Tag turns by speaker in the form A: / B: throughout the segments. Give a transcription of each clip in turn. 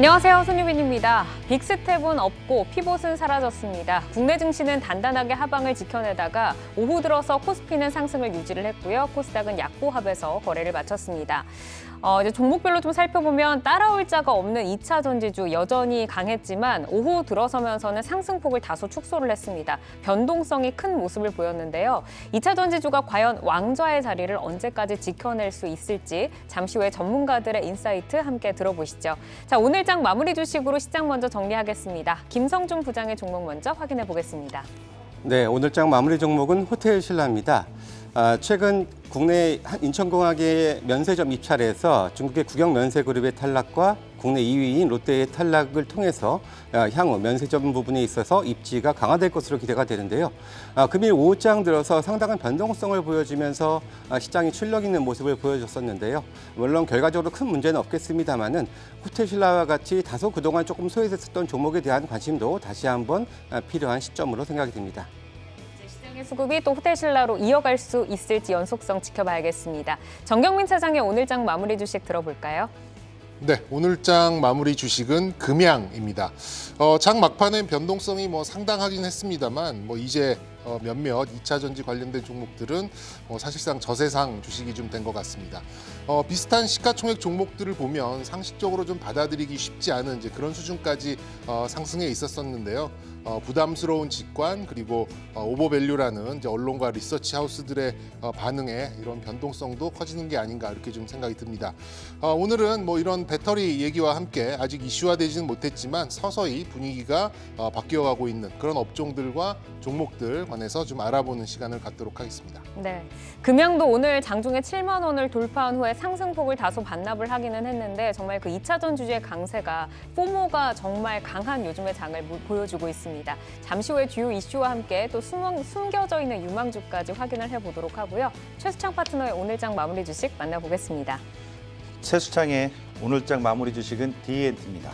A: 안녕하세요. 손유빈입니다. 빅스텝은 없고 피봇은 사라졌습니다. 국내 증시는 단단하게 하방을 지켜내다가 오후 들어서 코스피는 상승을 유지를 했고요. 코스닥은 약보합에서 거래를 마쳤습니다. 이제 종목별로 좀 살펴보면 따라올 자가 없는 2차 전지주 여전히 강했지만 오후 들어서면서는 상승폭을 다소 축소를 했습니다. 변동성이 큰 모습을 보였는데요. 2차 전지주가 과연 왕좌의 자리를 언제까지 지켜낼 수 있을지 잠시 후에 전문가들의 인사이트 함께 들어보시죠. 자, 오늘장 마무리 주식으로 시장 먼저 정리하겠습니다. 김성준 부장의 종목 먼저 확인해 보겠습니다.
B: 네, 오늘장 마무리 종목은 호텔 신라입니다. 최근 국내 인천공항의 면세점 입찰에서 중국의 국영면세그룹의 탈락과 국내 2위인 롯데의 탈락을 통해서 향후 면세점 부분에 있어서 입지가 강화될 것으로 기대가 되는데요. 금일 오후장 들어서 상당한 변동성을 보여주면서 시장이 출력 있는 모습을 보여줬었는데요. 물론 결과적으로 큰 문제는 없겠습니다만은 호텔 신라와 같이 다소 그동안 조금 소외됐었던 종목에 대한 관심도 다시 한번 필요한 시점으로 생각이 됩니다.
A: 시장의 수급이 또 호텔 신라로 이어갈 수 있을지 연속성 지켜봐야겠습니다. 정경민 차장의 오늘장 마무리 주식 들어볼까요?
C: 네, 오늘장 마무리 주식은 금양입니다. 장 막판엔 변동성이 상당하긴 했습니다만 이제 몇몇 2차 전지 관련된 종목들은 사실상 저세상 주식이 좀 된 것 같습니다. 비슷한 시가총액 종목들을 보면 상식적으로 좀 받아들이기 쉽지 않은 이제 그런 수준까지 상승해 있었었는데요. 부담스러운 직관 그리고 오버밸류라는 이제 언론과 리서치 하우스들의 반응에 이런 변동성도 커지는 게 아닌가 이렇게 좀 생각이 듭니다. 오늘은 이런 배터리 얘기와 함께 아직 이슈화되지는 못했지만 서서히 분위기가 바뀌어가고 있는 그런 업종들과 종목들 관해서 좀 알아보는 시간을 갖도록 하겠습니다.
A: 네, 금양도 오늘 장중에 7만 원을 돌파한 후에 상승폭을 다소 반납을 하기는 했는데 정말 그 2차 전지주의 강세가 포모가 정말 강한 요즘의 장을 보여주고 있습니다. 잠시 후에 주요 이슈와 함께 또 숨겨져 있는 유망주까지 확인을 해보도록 하고요. 최수창 파트너의 오늘장 마무리 주식 만나보겠습니다.
D: 최수창의 오늘장 마무리 주식은 D&T입니다.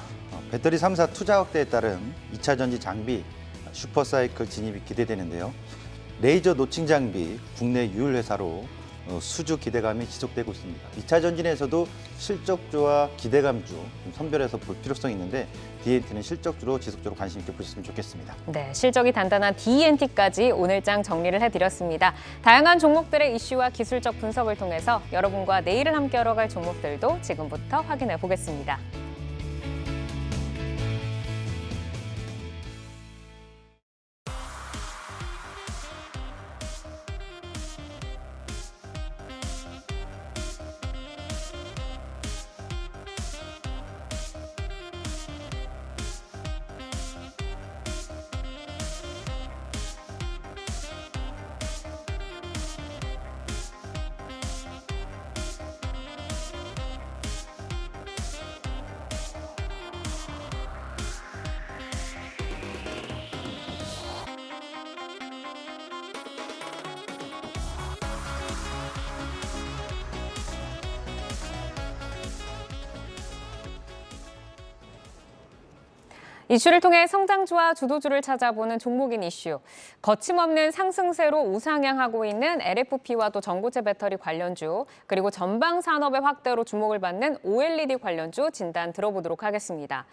D: 배터리 3사 투자 확대에 따른 2차 전지 장비 슈퍼사이클 진입이 기대되는데요. 레이저 노칭 장비 국내 유일 회사로 수주 기대감이 지속되고 있습니다. 2차 전진에서도 실적주와 기대감주 선별해서 볼 필요성이 있는데 D&T는 실적주로 지속적으로 관심 있게 보셨으면 좋겠습니다.
A: 네, 실적이 단단한 D&T까지 오늘장 정리를 해드렸습니다. 다양한 종목들의 이슈와 기술적 분석을 통해서 여러분과 내일을 함께 열어갈 종목들도 지금부터 확인해 보겠습니다. 이슈를 통해 성장주와 주도주를 찾아보는 종목인 이슈. 거침없는 상승세로 우상향하고 있는 LFP와 또 전고체 배터리 관련주, 그리고 전방 산업의 확대로 주목을 받는 OLED 관련주 진단 들어보도록 하겠습니다.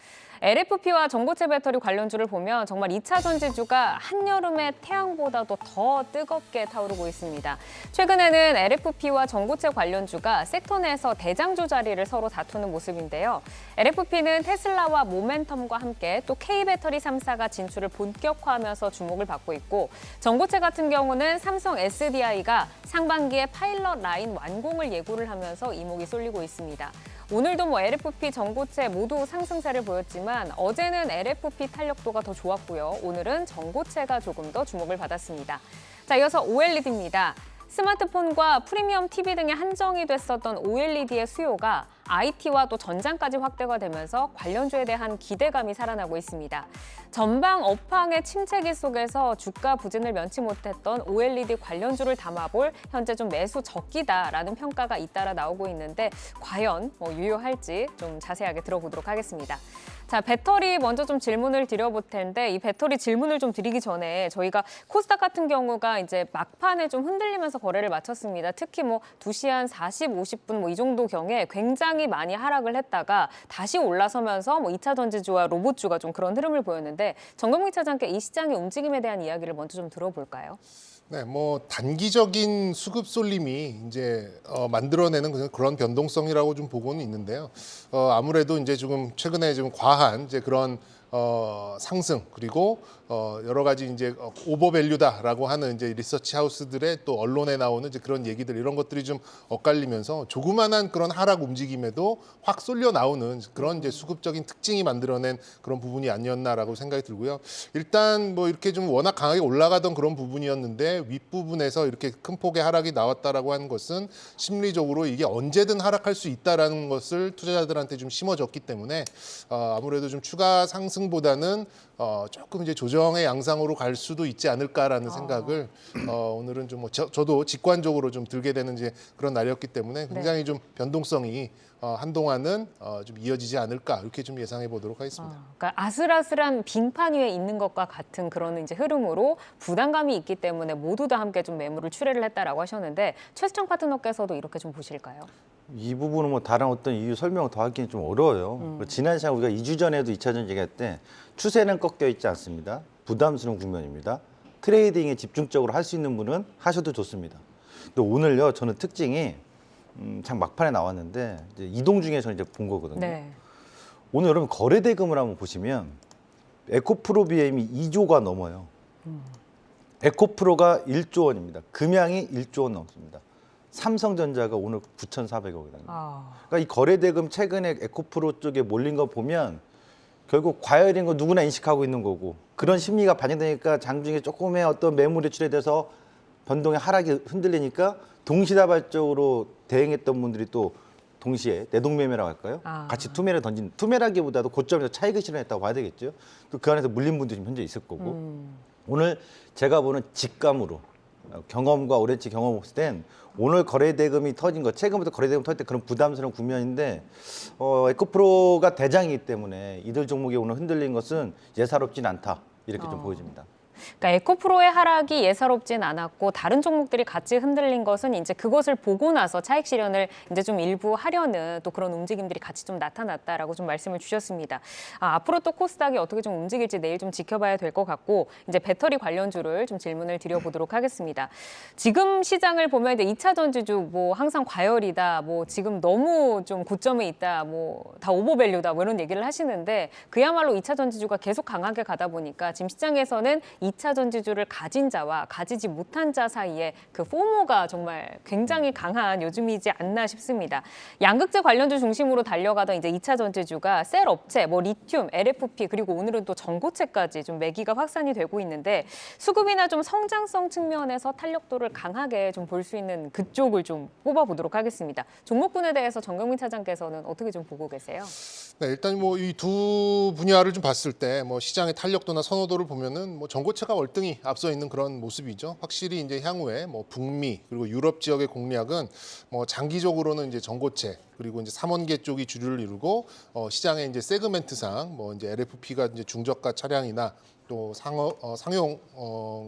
A: LFP와 전고체 배터리 관련주를 보면 정말 2차 전지주가 한여름의 태양보다도 더 뜨겁게 타오르고 있습니다. 최근에는 LFP와 전고체 관련주가 섹터 내에서 대장주 자리를 서로 다투는 모습인데요. LFP는 테슬라와 모멘텀과 함께 또 K배터리 3사가 진출을 본격화하면서 주목을 받고 있고, 전고체 같은 경우는 삼성 SDI가 상반기에 파일럿 라인 완공을 예고를 하면서 이목이 쏠리고 있습니다. 오늘도 LFP, 전고체 모두 상승세를 보였지만 어제는 LFP 탄력도가 더 좋았고요. 오늘은 전고체가 조금 더 주목을 받았습니다. 자, 이어서 OLED입니다. 스마트폰과 프리미엄 TV 등에 한정이 됐었던 OLED의 수요가 IT와 또 전장까지 확대가 되면서 관련주에 대한 기대감이 살아나고 있습니다. 전방 업황의 침체기 속에서 주가 부진을 면치 못했던 OLED 관련주를 담아볼 현재 좀 매수 적기다라는 평가가 잇따라 나오고 있는데 과연 유효할지 좀 자세하게 들어보도록 하겠습니다. 자, 배터리 먼저 좀 질문을 드려볼 텐데 이 배터리 질문을 좀 드리기 전에 저희가 코스닥 같은 경우가 이제 막판에 좀 흔들리면서 거래를 마쳤습니다. 특히 2시 한 40, 50분 이 정도 경에 굉장히 시장이 많이 하락을 했다가 다시 올라서면서 뭐 2차 전지주와 로봇주가 좀 그런 흐름을 보였는데 정경민 차장께 이 시장의 움직임에 대한 이야기를 먼저 좀 들어볼까요?
C: 네, 뭐 단기적인 수급 쏠림이 이제 만들어내는 그런 변동성이라고 좀 보고는 있는데요. 아무래도 이제 지금 최근에 좀 과한 이제 그런 상승 그리고 여러 가지 이제 오버밸류다라고 하는 이제 리서치 하우스들의 또 언론에 나오는 이제 그런 얘기들 이런 것들이 좀 엇갈리면서 조그만한 그런 하락 움직임에도 확 쏠려 나오는 그런 이제 수급적인 특징이 만들어낸 그런 부분이 아니었나라고 생각이 들고요. 일단 뭐 이렇게 좀 워낙 강하게 올라가던 그런 부분이었는데 윗부분에서 이렇게 큰 폭의 하락이 나왔다라고 하는 것은 심리적으로 이게 언제든 하락할 수 있다라는 것을 투자자들한테 좀 심어줬기 때문에 아무래도 좀 추가 상승보다는 조금 이제 조정의 양상으로 갈 수도 있지 않을까라는 생각을 오늘은 좀 뭐 저도 직관적으로 좀 들게 되는 이제 그런 날이었기 때문에 굉장히 좀 변동성이 한동안은 좀 이어지지 않을까 이렇게 좀 예상해 보도록 하겠습니다.
A: 그러니까 아슬아슬한 빙판 위에 있는 것과 같은 그런 이제 흐름으로 부담감이 있기 때문에 모두 다 함께 좀 매물을 출회를 했다라고 하셨는데 최수정 파트너께서도 이렇게 좀 보실까요?
D: 이 부분은 뭐 다른 어떤 이유 설명을 더 하기는 좀 어려워요. 지난 시간 우리가 2주 전에도 2차 전지 얘기할 때 추세는 꺾여 있지 않습니다. 부담스러운 국면입니다. 트레이딩에 집중적으로 할 수 있는 분은 하셔도 좋습니다. 근데 오늘요 저는 특징이 장 막판에 나왔는데 이제 이동 중에 저는 이제 본 거거든요.
A: 네.
D: 오늘 여러분 거래 대금을 한번 보시면 에코프로 BM이 2조가 넘어요. 에코프로가 1조 원입니다. 금양이 1조 원 넘습니다. 삼성전자가 오늘 9,400억이거든요. 그러니까 이 거래 대금 최근에 에코프로 쪽에 몰린 거 보면 결국 과열인 거 누구나 인식하고 있는 거고 그런 심리가 반영되니까 장중에 조금의 어떤 매물에 출해돼서 변동의 하락이 흔들리니까 동시다발적으로 대응했던 분들이 또 동시에 내동매매라고 할까요? 같이 투매를 던진 투매라기보다도 고점에서 차익을 실현했다고 봐야 되겠죠. 또 그 안에서 물린 분들이 지금 현재 있을 거고 오늘 제가 보는 직감으로 경험과 오랜치 경험 없을 땐 오늘 거래 대금이 터진 거 최근부터 거래 대금 터질 때 그런 부담스러운 국면인데 에코프로가 대장이기 때문에 이들 종목이 오늘 흔들린 것은 예사롭진 않다 이렇게 좀 보여집니다.
A: 그러니까 에코프로의 하락이 예사롭진 않았고 다른 종목들이 같이 흔들린 것은 이제 그것을 보고 나서 차익 실현을 이제 좀 일부 하려는 또 그런 움직임들이 같이 좀 나타났다라고 좀 말씀을 주셨습니다. 앞으로 또 코스닥이 어떻게 좀 움직일지 내일 좀 지켜봐야 될 것 같고 이제 배터리 관련주를 좀 질문을 드려보도록 하겠습니다. 지금 시장을 보면 이제 2차 전지주 뭐 항상 과열이다, 뭐 지금 너무 좀 고점에 있다, 뭐 다 오버밸류다, 뭐 이런 얘기를 하시는데 그야말로 2차 전지주가 계속 강하게 가다 보니까 지금 시장에서는 2차 전지주를 가진 자와 가지지 못한 자 사이에 그 포모가 정말 굉장히 강한 요즘이지 않나 싶습니다. 양극재 관련주 중심으로 달려가던 이제 2차 전지주가 셀 업체, 뭐 리튬, LFP 그리고 오늘은 또 전고체까지 좀 매기가 확산이 되고 있는데 수급이나 좀 성장성 측면에서 탄력도를 강하게 좀 볼 수 있는 그쪽을 좀 뽑아보도록 하겠습니다. 종목군에 대해서 정경민 차장께서는 어떻게 좀 보고 계세요?
C: 네, 일단 뭐 이 두 분야를 좀 봤을 때 뭐 시장의 탄력도나 선호도를 보면은 뭐 전고체가 월등히 앞서 있는 그런 모습이죠. 확실히 이제 향후에 뭐 북미 그리고 유럽 지역의 공략은 뭐 장기적으로는 이제 전고체 그리고 이제 삼원계 쪽이 주류를 이루고 시장의 이제 세그멘트상 뭐 이제 LFP가 이제 중저가 차량이나 또 상용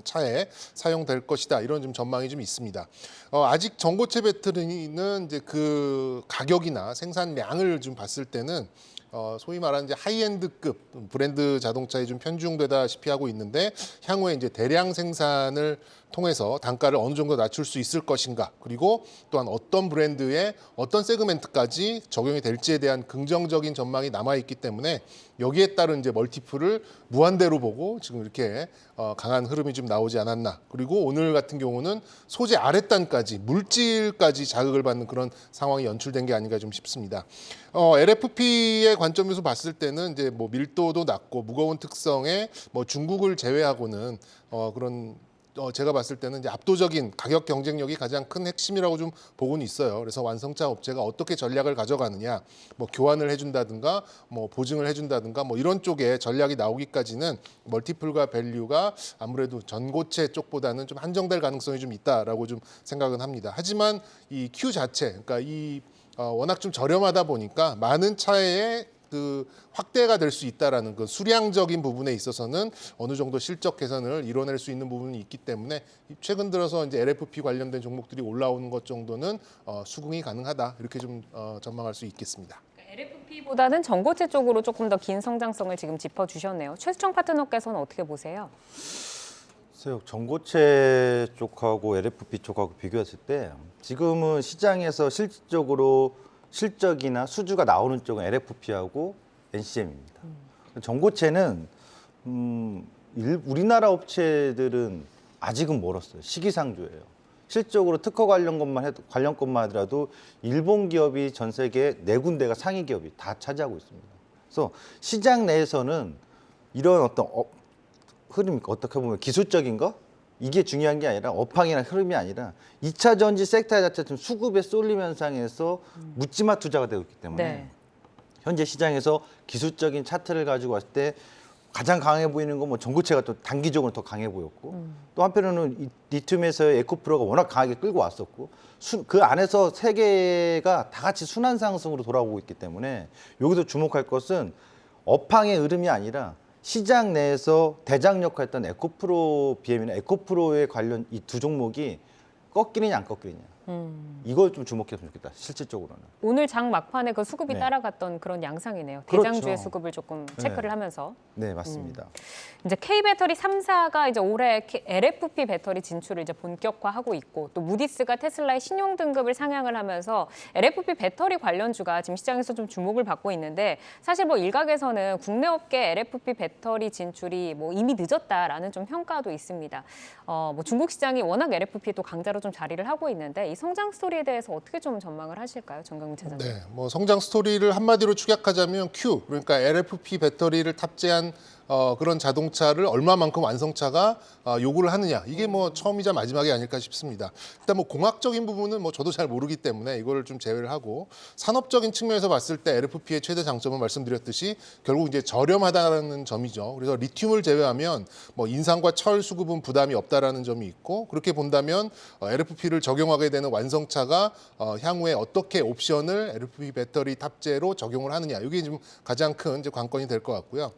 C: 차에 사용될 것이다 이런 좀 전망이 좀 있습니다. 아직 전고체 배터리는 이제 그 가격이나 생산량을 좀 봤을 때는 소위 말하는 이제 하이엔드급 브랜드 자동차에 좀 편중되다시피 하고 있는데 향후에 이제 대량 생산을 통해서 단가를 어느 정도 낮출 수 있을 것인가 그리고 또한 어떤 브랜드의 어떤 세그멘트까지 적용이 될지에 대한 긍정적인 전망이 남아 있기 때문에 여기에 따른 이제 멀티플을 무한대로 보고 지금 이렇게 강한 흐름이 좀 나오지 않았나. 그리고 오늘 같은 경우는 소재 아랫단까지 물질까지 자극을 받는 그런 상황이 연출된 게 아닌가 좀 싶습니다. LFP의 관점에서 봤을 때는 이제 뭐 밀도도 낮고 무거운 특성에 뭐 중국을 제외하고는 그런 제가 봤을 때는 이제 압도적인 가격 경쟁력이 가장 큰 핵심이라고 좀 보고는 있어요. 그래서 완성차 업체가 어떻게 전략을 가져가느냐, 뭐 교환을 해준다든가, 뭐 보증을 해준다든가, 뭐 이런 쪽에 전략이 나오기까지는 멀티플과 밸류가 아무래도 전고체 쪽보다는 좀 한정될 가능성이 좀 있다라고 좀 생각은 합니다. 하지만 이 Q 자체, 그러니까 이 워낙 좀 저렴하다 보니까 많은 차에 그 확대가 될 수 있다라는 그 수량적인 부분에 있어서는 어느 정도 실적 개선을 이뤄낼 수 있는 부분이 있기 때문에 최근 들어서 이제 LFP 관련된 종목들이 올라오는 것 정도는 수긍이 가능하다 이렇게 좀 전망할 수 있겠습니다.
A: LFP보다는 전고체 쪽으로 조금 더 긴 성장성을 지금 짚어주셨네요. 최수정 파트너께서는 어떻게 보세요?
D: 글쎄요, 전고체 쪽하고 LFP 쪽하고 비교했을 때 지금은 시장에서 실질적으로 실적이나 수주가 나오는 쪽은 LFP하고 NCM입니다. 전고체는 우리나라 업체들은 아직은 멀었어요. 시기상조예요. 실적으로 특허 관련 것만 하더라도 일본 기업이 전 세계 4군데가 상위 기업이 다 차지하고 있습니다. 그래서 시장 내에서는 이런 어떤 흐름, 어떻게 보면 기술적인 거 이게 중요한 게 아니라 업황이나 흐름이 아니라 2차 전지 섹터 자체 좀 수급의 쏠림 현상에서 묻지마 투자가 되고 있기 때문에
A: 네.
D: 현재 시장에서 기술적인 차트를 가지고 왔을 때 가장 강해 보이는 건 뭐 전고체가 또 단기적으로 더 강해 보였고 또 한편으로는 리튬에서의 에코프로가 워낙 강하게 끌고 왔었고 그 안에서 세 개가 다 같이 순환 상승으로 돌아오고 있기 때문에 여기서 주목할 것은 업황의 흐름이 아니라 시장 내에서 대장 역할했던 에코프로 BM이나 에코프로의 관련 이 두 종목이 꺾이느냐 안 꺾이느냐 이걸 좀 주목했으면 좋겠다. 실질적으로는.
A: 오늘 장 막판에 그 수급이
D: 네.
A: 따라갔던 그런 양상이네요.
D: 그렇죠.
A: 대장주의 수급을 조금 체크를 하면서.
D: 네, 맞습니다.
A: 이제 K배터리 3사가 이제 올해 LFP 배터리 진출을 이제 본격화하고 있고 또 무디스가 테슬라의 신용 등급을 상향을 하면서 LFP 배터리 관련주가 지금 시장에서 좀 주목을 받고 있는데 사실 뭐 일각에서는 국내 업계 LFP 배터리 진출이 뭐 이미 늦었다라는 좀 평가도 있습니다. 뭐 중국 시장이 워낙 LFP 또 강자로 좀 자리를 하고 있는데 이 성장 스토리에 대해서 어떻게 좀 전망을 하실까요, 정경민 차장님?
C: 네, 뭐 성장 스토리를 한마디로 축약하자면 Q, 그러니까 LFP 배터리를 탑재한 그런 자동차를 얼마만큼 완성차가 요구를 하느냐, 이게 뭐 처음이자 마지막이 아닐까 싶습니다. 일단 뭐 공학적인 부분은 뭐 저도 잘 모르기 때문에 이거를 좀 제외를 하고 산업적인 측면에서 봤을 때 LFP의 최대 장점은 말씀드렸듯이 결국 이제 저렴하다는 점이죠. 그래서 리튬을 제외하면 뭐 인산과 철 수급은 부담이 없다라는 점이 있고 그렇게 본다면 LFP를 적용하게 되는 완성차가 향후에 어떻게 옵션을 LFP 배터리 탑재로 적용을 하느냐, 이게 지금 가장 큰 이제 관건이 될 것 같고요.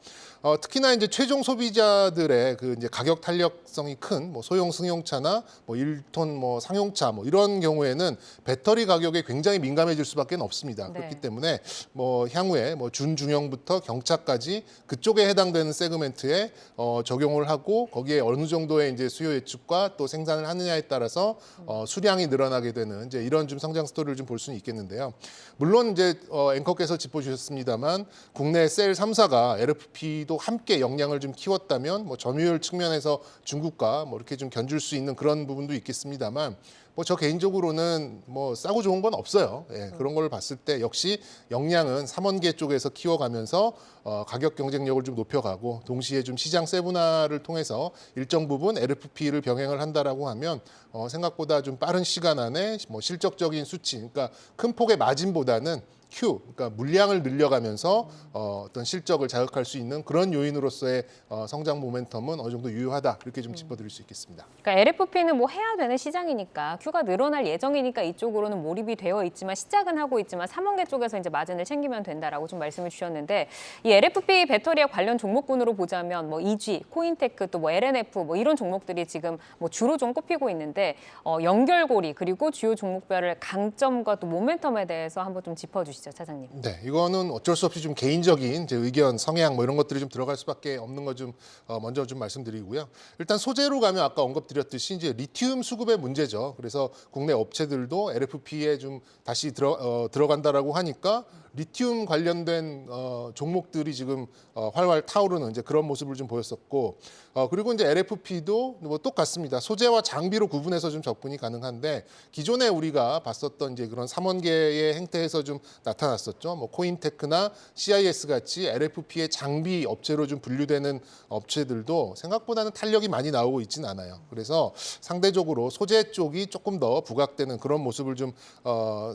C: 특히나 이제 최종 소비자들의 그 이제 가격 탄력성이 큰 뭐 소형 승용차나 뭐 1톤 뭐 상용차 뭐 이런 경우에는 배터리 가격에 굉장히 민감해질 수밖에 없습니다.
A: 네.
C: 그렇기 때문에 뭐 향후에 뭐 준중형부터 경차까지 그쪽에 해당되는 세그멘트에 적용을 하고 거기에 어느 정도의 이제 수요 예측과 또 생산을 하느냐에 따라서 수량이 늘어나게 되는 이제 이런 좀 성장 스토리를 좀 볼 수는 있겠는데요. 물론 이제 앵커께서 짚어주셨습니다만 국내 셀 3사가 LFP도 함께 역량을 좀 키웠다면 뭐 점유율 측면에서 중국과 뭐 이렇게 좀 견줄 수 있는 그런 부분도 있겠습니다만 뭐 저 개인적으로는 뭐 싸고 좋은 건 없어요. 예, 그런 걸 봤을 때 역시 역량은 3원계 쪽에서 키워가면서 가격 경쟁력을 좀 높여가고 동시에 좀 시장 세분화를 통해서 일정 부분 LFP를 병행을 한다라고 하면 생각보다 좀 빠른 시간 안에 뭐 실적적인 수치, 그러니까 큰 폭의 마진보다는 Q, 그러니까 물량을 늘려가면서 어떤 실적을 자극할 수 있는 그런 요인으로서의 성장 모멘텀은 어느 정도 유효하다, 이렇게 좀 짚어드릴 수 있겠습니다.
A: 그러니까 LFP는 뭐 해야 되는 시장이니까 Q가 늘어날 예정이니까 이쪽으로는 몰입이 되어 있지만 시작은 하고 있지만 3원계 쪽에서 이제 마진을 챙기면 된다라고 좀 말씀을 주셨는데 이 LFP 배터리와 관련 종목군으로 보자면 뭐 EG, 코인테크 또 뭐 LNF 뭐 이런 종목들이 지금 뭐 주로 좀 꼽히고 있는데 연결고리 그리고 주요 종목별의 강점과 또 모멘텀에 대해서 한번 좀 짚어주시죠. 차장님.
C: 네, 이거는 어쩔 수 없이 좀 개인적인 제 의견, 성향 뭐 이런 것들이 좀 들어갈 수밖에 없는 거 좀 먼저 좀 말씀드리고요. 일단 소재로 가면 아까 언급드렸듯이 이제 리튬 수급의 문제죠. 그래서 국내 업체들도 LFP에 좀 다시 들어간다라고 하니까 리튬 관련된 종목들이 지금 활활 타오르는 이제 그런 모습을 좀 보였었고, 그리고 이제 LFP도 뭐 똑같습니다. 소재와 장비로 구분해서 좀 접근이 가능한데 기존에 우리가 봤었던 이제 그런 3원계의 행태에서 좀 나타났었죠. 뭐 코인테크나 CIS 같이 LFP의 장비 업체로 좀 분류되는 업체들도 생각보다는 탄력이 많이 나오고 있지는 않아요. 그래서 상대적으로 소재 쪽이 조금 더 부각되는 그런 모습을 좀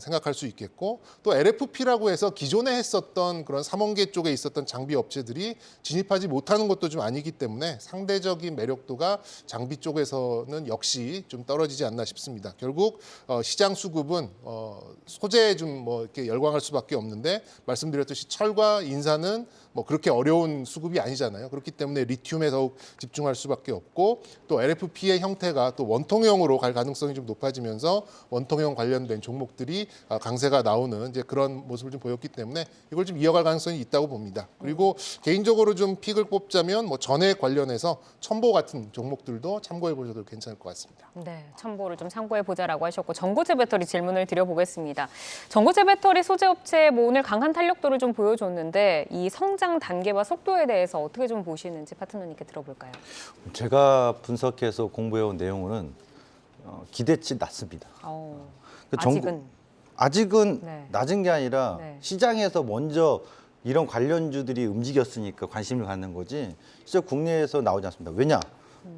C: 생각할 수 있겠고, 또 LFP라고 해서 기존에 했었던 그런 삼원계 쪽에 있었던 장비 업체들이 진입하지 못하는 것도 좀 아니기 때문에 상대적인 매력도가 장비 쪽에서는 역시 좀 떨어지지 않나 싶습니다. 결국 시장 수급은 소재에 좀 뭐 이렇게 열광할 수밖에 없는데 말씀드렸듯이 철과 인산은 뭐 그렇게 어려운 수급이 아니잖아요. 그렇기 때문에 리튬에 더욱 집중할 수밖에 없고 또 LFP의 형태가 또 원통형으로 갈 가능성이 좀 높아지면서 원통형 관련된 종목들이 강세가 나오는 이제 그런 모습을 좀 보였기 때문에 이걸 좀 이어갈 가능성이 있다고 봅니다. 그리고 개인적으로 좀 픽을 뽑자면 뭐 전액 관련해서 첨보 같은 종목들도 참고해 보셔도 괜찮을 것 같습니다.
A: 네, 첨보를 좀 참고해 보자라고 하셨고 전고체 배터리 질문을 드려보겠습니다. 전고체 배터리 소재 업체 뭐 오늘 강한 탄력도를 좀 보여줬는데 이 성장 단계와 속도에 대해서 어떻게 좀 보시는지 파트너님께 들어볼까요?
D: 제가 분석해서 공부해온 내용은 기대치 낮습니다. 그 아직은
A: 네.
D: 낮은 게 아니라
A: 네.
D: 시장에서 먼저 이런 관련주들이 움직였으니까 관심을 갖는 거지 실제 국내에서 나오지 않습니다. 왜냐?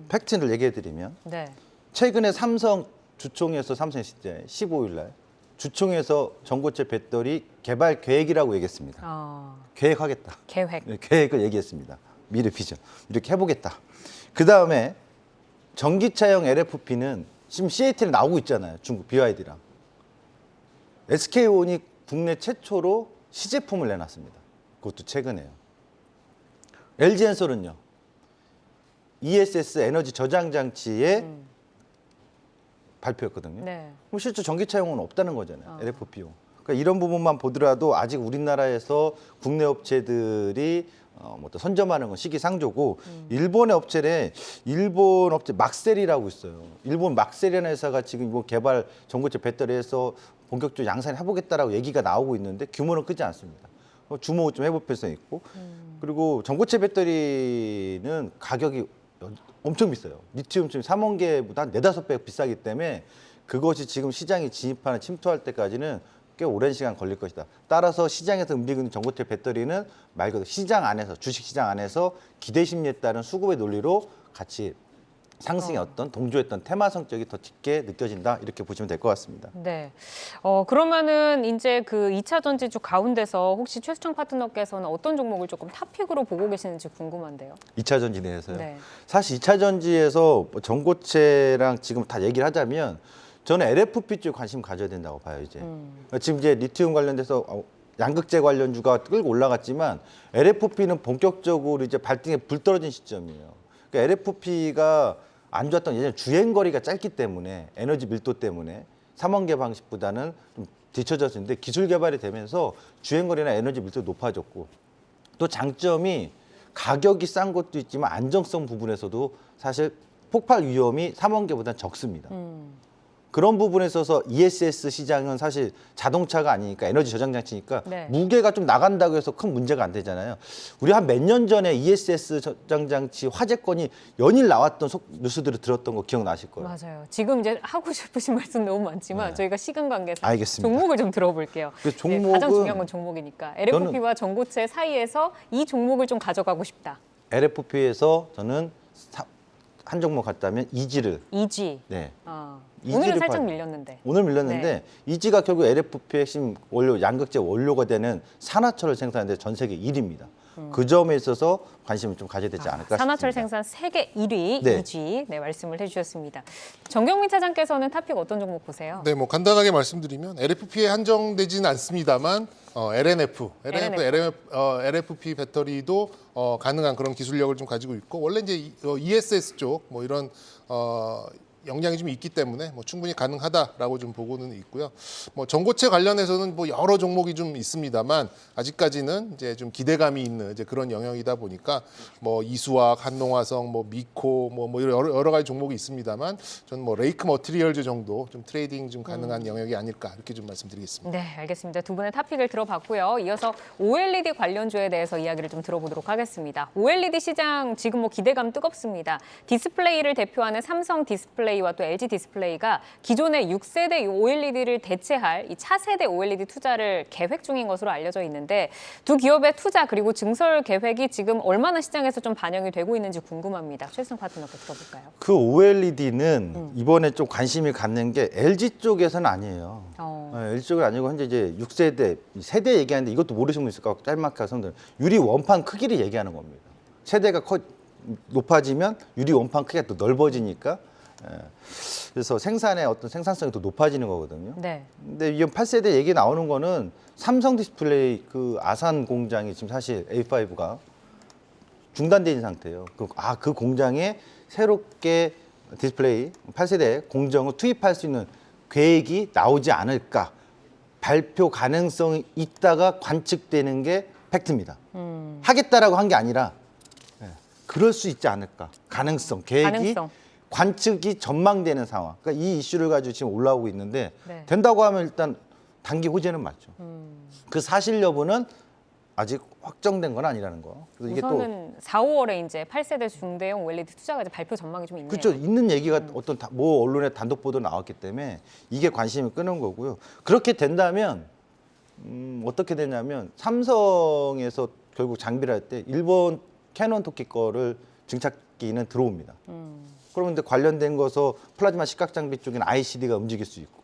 D: 팩트를 얘기해드리면
A: 네.
D: 최근에 삼성 주총에서 삼성이 15일 날 주총에서 전고체 배터리 개발 계획이라고 얘기했습니다. 계획하겠다.
A: 계획.
D: 네, 계획을 얘기했습니다. 미래 비전. 이렇게 해보겠다. 그다음에 전기차용 LFP는 지금 CATL에 나오고 있잖아요. 중국 BYD랑. SK온이 국내 최초로 시제품을 내놨습니다. 그것도 최근에요. LG엔솔은요. ESS 에너지 저장 장치의 발표였거든요.
A: 네.
D: 그럼 실제 전기차용은 없다는 거잖아요. LFP용. 그러니까 이런 부분만 보더라도 아직 우리나라에서 국내 업체들이 뭐 또 선점하는 건 시기상조고 일본의 업체래 일본 업체 막셀이라고 있어요. 일본 막셀이라는 회사가 지금 이번 개발 전고체 배터리에서 본격적으로 양산을 해보겠다라고 얘기가 나오고 있는데 규모는 크지 않습니다. 주목을 좀 해볼 필요성이 있고 그리고 전고체 배터리는 가격이 엄청 비싸요. 리튬 삼원계보다 한 4-5배 비싸기 때문에 그것이 지금 시장에 진입하는 침투할 때까지는 꽤 오랜 시간 걸릴 것이다. 따라서 시장에서 움직이는 전고체 배터리는 말 그대로 시장 안에서 주식시장 안에서 기대 심리에 따른 수급의 논리로 같이 상승의 어떤 동조했던 테마 성격이 더 짙게 느껴진다 이렇게 보시면 될 것 같습니다.
A: 네. 그러면은 이제 그 2차 전지주 가운데서 혹시 최수창 파트너께서는 어떤 종목을 조금 탑픽으로 보고 계시는지 궁금한데요.
D: 2차 전지 내에서요.
A: 네.
D: 사실 2차 전지에서 전고체랑 지금 다 얘기를 하자면 저는 LFP 쪽에 관심 가져야 된다고 봐요, 이제. 지금 이제 리튬 관련돼서 양극재 관련주가 끌고 올라갔지만 LFP는 본격적으로 이제 발등에 불 떨어진 시점이에요. 그러니까 LFP가 안 좋았던 예전에 주행거리가 짧기 때문에 에너지 밀도 때문에 삼원계 방식보다는 좀 뒤처졌는데 기술 개발이 되면서 주행거리나 에너지 밀도가 높아졌고 또 장점이 가격이 싼 것도 있지만 안정성 부분에서도 사실 폭발 위험이 삼원계보다는 적습니다. 그런 부분에 있어서 ESS 시장은 사실 자동차가 아니니까 에너지 저장 장치니까
A: 네.
D: 무게가 좀 나간다고 해서 큰 문제가 안 되잖아요. 우리 한 몇 년 전에 ESS 저장 장치 화재건이 연일 나왔던 뉴스들을 들었던 거 기억나실 거예요.
A: 맞아요. 지금 이제 하고 싶으신 말씀 너무 많지만 저희가 시간 관계상
D: 알겠습니다.
A: 종목을 좀 들어볼게요.
D: 그
A: 네,
D: 종목은
A: 가장 중요한 건 종목이니까. LFP와 전고체 사이에서 이 종목을 좀 가져가고 싶다.
D: LFP에서 저는 한 종목 갔다면 이지를
A: 이지.
D: 네.
A: 오늘은
D: 이지를
A: 살짝
D: 봐-
A: 밀렸는데.
D: 오늘 밀렸는데
A: 네.
D: 이지가 결국 LFP 핵심 원료 양극재 원료가 되는 산화철을 생산하는데 전 세계 1위입니다. 그 점에 있어서 관심을 좀 가져야 되지 않을까
A: 산화철
D: 싶습니다.
A: 생산 세계 1위
D: 네.
A: 이지 말씀을 해주셨습니다. 정경민 차장께서는 탑픽 어떤 종목 보세요?
C: 네, 뭐 간단하게 말씀드리면 LFP에 한정되지는 않습니다만 LFP 배터리도 가능한 그런 기술력을 좀 가지고 있고 원래 이제 ESS 쪽 뭐 이런 역량이 좀 있기 때문에 뭐 충분히 가능하다라고 좀 보고는 있고요. 뭐 전고체 관련해서는 뭐 여러 종목이 좀 있습니다만 아직까지는 이제 좀 기대감이 있는 이제 그런 영역이다 보니까 뭐 이수학, 한농화성, 뭐 미코, 뭐 여러 가지 종목이 있습니다만 저는 뭐 레이크 머티리얼즈 정도 좀 트레이딩 좀 가능한 영역이 아닐까 이렇게 좀 말씀드리겠습니다.
A: 네, 알겠습니다. 두 분의 탑픽을 들어봤고요. 이어서 OLED 관련주에 대해서 이야기를 좀 들어보도록 하겠습니다. OLED 시장 지금 뭐 기대감 뜨겁습니다. 디스플레이를 대표하는 삼성 디스플레이 디스플레이와 또 LG 디스플레이가 기존의 6세대 OLED를 대체할 이 차세대 OLED 투자를 계획 중인 것으로 알려져 있는데 두 기업의 투자 그리고 증설 계획이 지금 얼마나 시장에서 좀 반영이 되고 있는지 궁금합니다. 최수정 파트너께 들어볼까요?
D: 그 OLED는 이번에 좀 관심을 갖는 게 LG 쪽에서는 아니에요. LG 쪽은 아니고 현재 이제 6세대, 세대 얘기하는데 이것도 모르시는 분 있을 것 같고 짤막하게 설명드리면 유리 원판 크기를 얘기하는 겁니다. 세대가 높아지면 유리 원판 크기가 또 넓어지니까 그래서 생산의 어떤 생산성이 더 높아지는 거거든요.
A: 네.
D: 근데 이번 8세대 얘기 나오는 거는 삼성 디스플레이 그 아산 공장이 지금 사실 A5가 중단돼 있는 상태예요. 그 공장에 새롭게 디스플레이 8세대 공정을 투입할 수 있는 계획이 나오지 않을까. 발표 가능성이 있다가 관측되는 게 팩트입니다. 하겠다라고 한 게 아니라 그럴 수 있지 않을까. 계획이 관측이 전망되는 상황. 그러니까 이 이슈를 가지고 지금 올라오고 있는데
A: 네.
D: 된다고 하면 일단 단기 호재는 맞죠. 그 사실 여부는 아직 확정된 건 아니라는 거. 그래서 이게
A: 우선은 4, 5월에 이제 8세대 중대형 OLED 투자가 이제 발표 전망이 좀 있네요.
D: 그렇죠. 있는 얘기가 어떤 뭐 언론의 단독 보도 나왔기 때문에 이게 관심을 끄는 거고요. 그렇게 된다면 어떻게 되냐면 삼성에서 결국 장비를 할 때 일본 캐논 토끼 거를 증착기는 들어옵니다. 그러면 이제 관련된 거서 플라즈마 시각 장비 쪽에는 ICD가 움직일 수 있고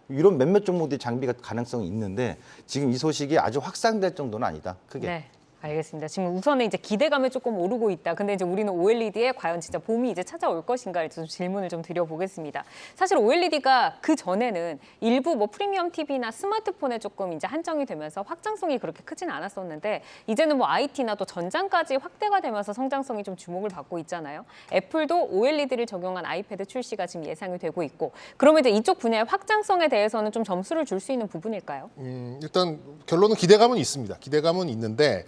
D: 이런 몇몇 종목들이 장비가 가능성이 있는데 지금 이 소식이 아주 확산될 정도는 아니다. 크게.
A: 네. 알겠습니다. 지금 우선은 이제 기대감이 조금 오르고 있다. 근데 이제 우리는 OLED에 과연 진짜 봄이 이제 찾아올 것인가를 좀 질문을 좀 드려보겠습니다. 사실 OLED가 그 전에는 일부 뭐 프리미엄 TV나 스마트폰에 조금 이제 한정이 되면서 확장성이 그렇게 크진 않았었는데 이제는 뭐 IT나 또 전장까지 확대가 되면서 성장성이 좀 주목을 받고 있잖아요. 애플도 OLED를 적용한 아이패드 출시가 지금 예상이 되고 있고 그러면 이제 이쪽 분야의 확장성에 대해서는 좀 점수를 줄 수 있는 부분일까요?
C: 일단 결론은 기대감은 있습니다. 기대감은 있는데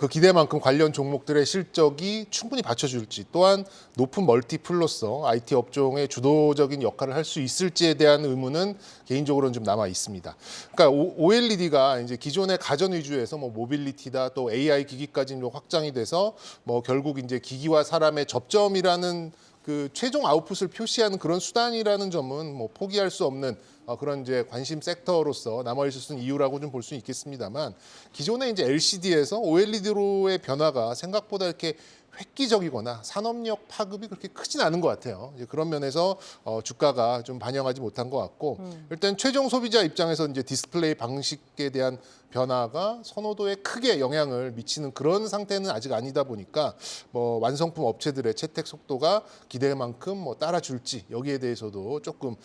C: 그 기대만큼 관련 종목들의 실적이 충분히 받쳐줄지 또한 높은 멀티플로서 IT 업종의 주도적인 역할을 할 수 있을지에 대한 의문은 개인적으로는 좀 남아 있습니다. 그러니까 OLED가 이제 기존의 가전 위주에서 뭐 모빌리티다 또 AI 기기까지 확장이 돼서 뭐 결국 이제 기기와 사람의 접점이라는 그 최종 아웃풋을 표시하는 그런 수단이라는 점은 뭐 포기할 수 없는 그런 이제 관심 섹터로서 남아 있을 수 있는 이유라고 좀 볼 수 있겠습니다만 기존의 이제 LCD에서 OLED로의 변화가 생각보다 이렇게 획기적이거나 산업력 파급이 그렇게 크진 않은 것 같아요. 이제 그런 면에서 주가가 좀 반영하지 못한 것 같고 일단 최종 소비자 입장에서 이제 디스플레이 방식에 대한 변화가 선호도에 크게 영향을 미치는 그런 상태는 아직 아니다 보니까 뭐 완성품 업체들의 채택 속도가 기대만큼 뭐 따라줄지 여기에 대해서도 조금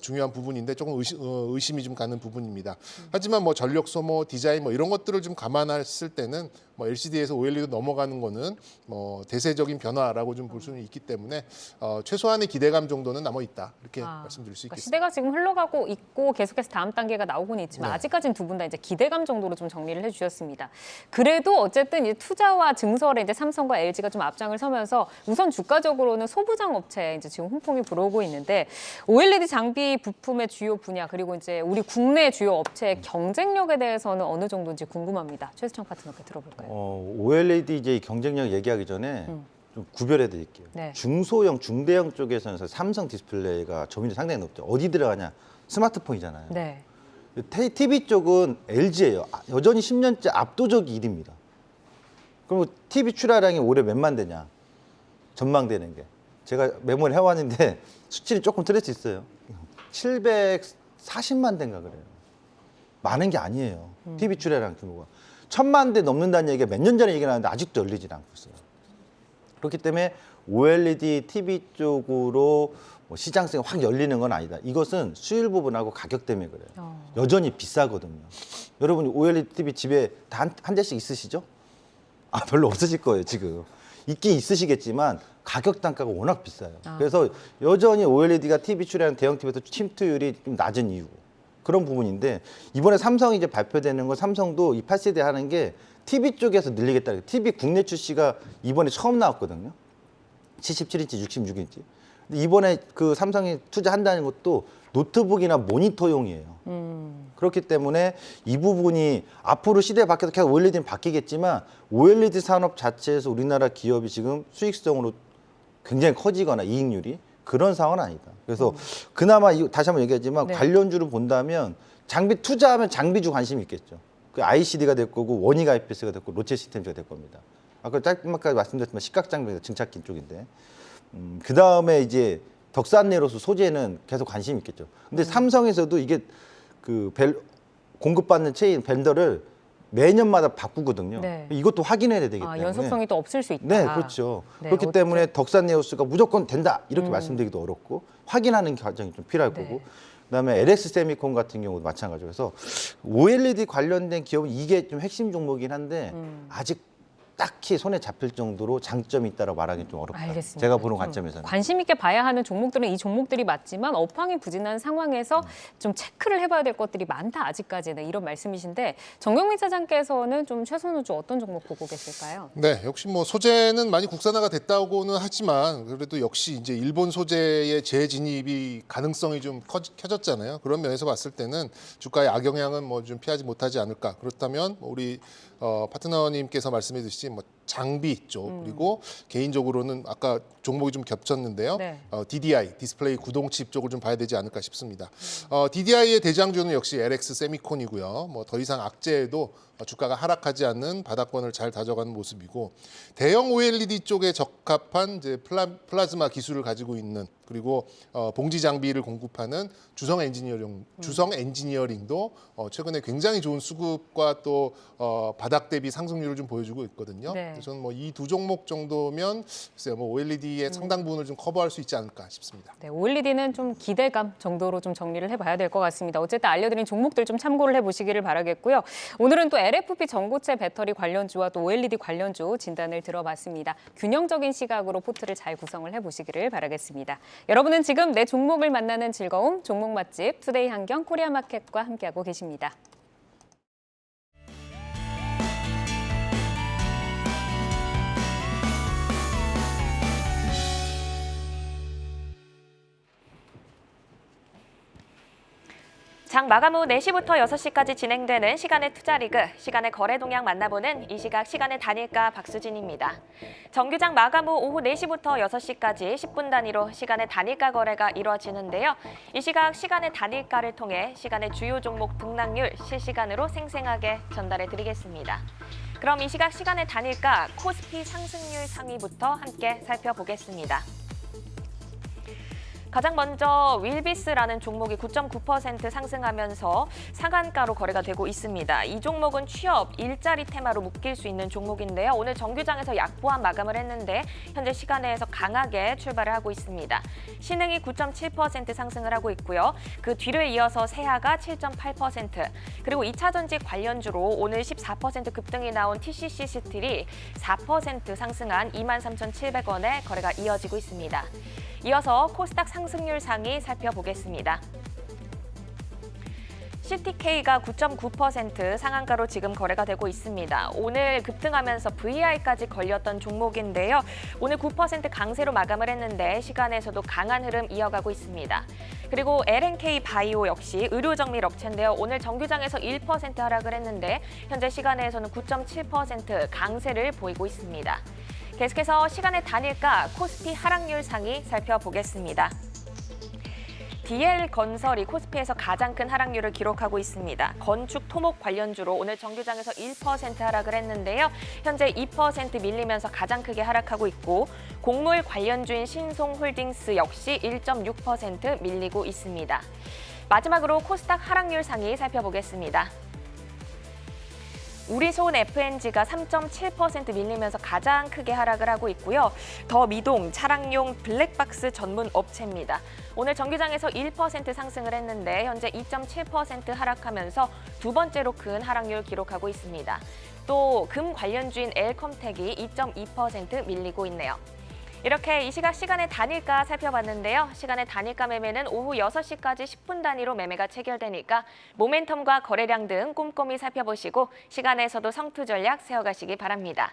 C: 중요한 부분인데 조금 의심이 좀 가는 부분입니다. 하지만 뭐 전력 소모, 디자인 뭐 이런 것들을 좀 감안했을 때는 뭐 LCD에서 OLED로 넘어가는 거는 뭐 대세적인 변화라고 좀 볼 수는 있기 때문에 최소한의 기대감 정도는 남아 있다 이렇게 말씀드릴 수 있겠습니다.
A: 시대가 지금 흘러가고 있고 계속해서 다음 단계가 나오고는 있지만 아직까지는 두 분 다 이제 기대감 정도로 좀 정리를 해주셨습니다. 그래도 어쨌든 이제 투자와 증설에 이제 삼성과 LG가 좀 앞장을 서면서 우선 주가적으로는 소부장 업체에 이제 지금 훈풍이 불어오고 있는데 OLED 장비 부품의 주요 분야 그리고 이제 우리 국내 주요 업체의 경쟁력에 대해서는 어느 정도인지 궁금합니다. 최수정 파트너께 들어볼까요?
D: OLED 이제 경쟁력 얘기하기 전에 좀 구별해 드릴게요.
A: 네.
D: 중소형, 중대형 쪽에서는 삼성 디스플레이가 점유율이 상당히 높죠. 어디 들어가냐? 스마트폰이잖아요.
A: 네.
D: TV 쪽은 LG예요. 여전히 10년째 압도적 1위입니다. 그럼 TV 출하량이 올해 몇만 대냐? 전망되는 게. 제가 메모를 해왔는데 수치를 조금 틀릴 수 있어요. 740만 대인가 그래요. 많은 게 아니에요. TV 출하량 규모가. 1000만 대 넘는다는 얘기가 몇 년 전에 얘기 나왔는데 아직도 열리질 않고 있어요. 그렇기 때문에 OLED TV 쪽으로 뭐 시장성이 확 열리는 건 아니다. 이것은 수율 부분하고 가격 때문에 그래요. 여전히 비싸거든요. 여러분 OLED TV 집에 다 한 대씩 있으시죠? 별로 없으실 거예요 지금. 있긴 있으시겠지만 가격 단가가 워낙 비싸요. 그래서 여전히 OLED가 TV 출하량 대형 TV에서 침투율이 좀 낮은 이유. 그런 부분인데 이번에 삼성이 이제 발표되는 건 삼성도 이 8세대 하는 게 TV 쪽에서 늘리겠다. TV 국내 출시가 이번에 처음 나왔거든요. 77인치, 66인치. 근데 이번에 그 삼성이 투자한다는 것도 노트북이나 모니터용이에요. 그렇기 때문에 이 부분이 앞으로 시대에 바뀌어서 계속 OLED는 바뀌겠지만 OLED 산업 자체에서 우리나라 기업이 지금 수익성으로 굉장히 커지거나 이익률이 그런 상황은 아니다. 그래서 그나마 다시 한번 얘기하지만
A: 네.
D: 관련주를 본다면 장비 투자하면 장비주 관심이 있겠죠. 그 ICD가 될 거고 원익 IPS가 됐고 롯데 시스템즈가 될 겁니다. 아까 짧게까지 말씀드렸지만 식각장비가 증착기 쪽인데 그 다음에 이제 덕산네로스 소재는 계속 관심이 있겠죠. 근데 삼성에서도 이게 그 공급받는 체인 벤더를 매년마다 바꾸거든요.
A: 네.
D: 이것도 확인해야 되기 때문에.
A: 연속성이 또 없을 수 있다.
D: 네, 그렇죠.
A: 네,
D: 그렇기
A: 어쨌든.
D: 때문에 덕산네오스가 무조건 된다 이렇게 말씀드리기도 어렵고 확인하는 과정이 좀 필요할
A: 네.
D: 거고 그다음에 LS 세미콘 같은 경우도 마찬가지로 해서 OLED 관련된 기업은 이게 좀 핵심 종목이긴 한데 아직 딱히 손에 잡힐 정도로 장점이 있다라고 말하기 좀 어렵다.
A: 알겠습니다.
D: 제가 보는
A: 좀
D: 관점에서는.
A: 관심 있게 봐야 하는 종목들은 이 종목들이 맞지만 업황이 부진한 상황에서 좀 체크를 해봐야 될 것들이 많다 아직까지는 이런 말씀이신데 정경민 차장께서는 좀 최선우주 어떤 종목 보고 계실까요?
C: 네, 역시 뭐 소재는 많이 국산화가 됐다고는 하지만 그래도 역시 이제 일본 소재의 재진입이 가능성이 좀 켜졌잖아요. 그런 면에서 봤을 때는 주가의 악영향은 뭐 좀 피하지 못하지 않을까. 그렇다면 우리 파트너님께서 말씀해 주신 뭐 장비 쪽 그리고 개인적으로는 아까 종목이 좀 겹쳤는데요.
A: 네.
C: DDI 디스플레이 구동칩 쪽을 좀 봐야 되지 않을까 싶습니다. DDI의 대장주는 역시 LX 세미콘이고요. 뭐 더 이상 악재에도 주가가 하락하지 않는 바닥권을 잘 다져가는 모습이고 대형 OLED 쪽에 적합한 이제 플라즈마 기술을 가지고 있는 그리고 봉지 장비를 공급하는 주성 엔지니어링도 최근에 굉장히 좋은 수급과 또 바닥 대비 상승률을 좀 보여주고 있거든요.
A: 네.
C: 그래서 저는 뭐 이 두 종목 정도면 글쎄요, 뭐 OLED의 상당 부분을 좀 커버할 수 있지 않을까 싶습니다.
A: 네, OLED는 좀 기대감 정도로 좀 정리를 해봐야 될 것 같습니다. 어쨌든 알려드린 종목들 좀 참고를 해보시기를 바라겠고요. 오늘은 또 LFP 전고체 배터리 관련주와 또 OLED 관련주 진단을 들어봤습니다. 균형적인 시각으로 포트를 잘 구성을 해보시기를 바라겠습니다. 여러분은 지금 내 종목을 만나는 즐거움, 종목 맛집 투데이 한경 코리아마켓과 함께하고 계십니다.
E: 장 마감 후 4시부터 6시까지 진행되는 시간의 투자리그, 시간의 거래 동향 만나보는 이 시각 시간의 단일가 박수진입니다. 정규장 마감 후 오후 4시부터 6시까지 10분 단위로 시간의 단일가 거래가 이루어지는데요. 이 시각 시간의 단일가를 통해 시간의 주요 종목 등락률 실시간으로 생생하게 전달해 드리겠습니다. 그럼 이 시각 시간의 단일가 코스피 상승률 상위부터 함께 살펴보겠습니다. 가장 먼저 윌비스라는 종목이 9.9% 상승하면서 상한가로 거래가 되고 있습니다. 이 종목은 취업, 일자리 테마로 묶일 수 있는 종목인데요. 오늘 정규장에서 약보한 마감을 했는데 현재 시간에서 강하게 출발을 하고 있습니다. 신흥이 9.7% 상승을 하고 있고요. 그 뒤를 이어서 세아가 7.8%, 그리고 2차 전지 관련주로 오늘 14% 급등이 나온 TCC 스틸이 4% 상승한 23,700원에 거래가 이어지고 있습니다. 이어서 코스닥 상승률 상위 살펴보겠습니다. CTK가 9.9% 상한가로 지금 거래가 되고 있습니다. 오늘 급등하면서 VI까지 걸렸던 종목인데요. 오늘 9% 강세로 마감을 했는데 시간에서도 강한 흐름 이어가고 있습니다. 그리고 LNK 바이오 역시 의료정밀 업체인데요. 오늘 정규장에서 1% 하락을 했는데 현재 시간에서는 9.7% 강세를 보이고 있습니다. 계속해서 시간의 단일가 코스피 하락률 상위 살펴보겠습니다. DL건설이 코스피에서 가장 큰 하락률을 기록하고 있습니다. 건축 토목 관련주로 오늘 정규장에서 1% 하락을 했는데요. 현재 2% 밀리면서 가장 크게 하락하고 있고 곡물 관련주인 신송홀딩스 역시 1.6% 밀리고 있습니다. 마지막으로 코스닥 하락률 상위 살펴보겠습니다. 우리손 FNG가 3.7% 밀리면서 가장 크게 하락을 하고 있고요. 더 미동 차량용 블랙박스 전문 업체입니다. 오늘 정규장에서 1% 상승을 했는데 현재 2.7% 하락하면서 두 번째로 큰 하락률 기록하고 있습니다. 또 금 관련주인 엘컴텍이 2.2% 밀리고 있네요. 이렇게 이 시각 시간의 단일가 살펴봤는데요. 시간의 단일가 매매는 오후 6시까지 10분 단위로 매매가 체결되니까 모멘텀과 거래량 등 꼼꼼히 살펴보시고 시간에서도 성투 전략 세워가시기 바랍니다.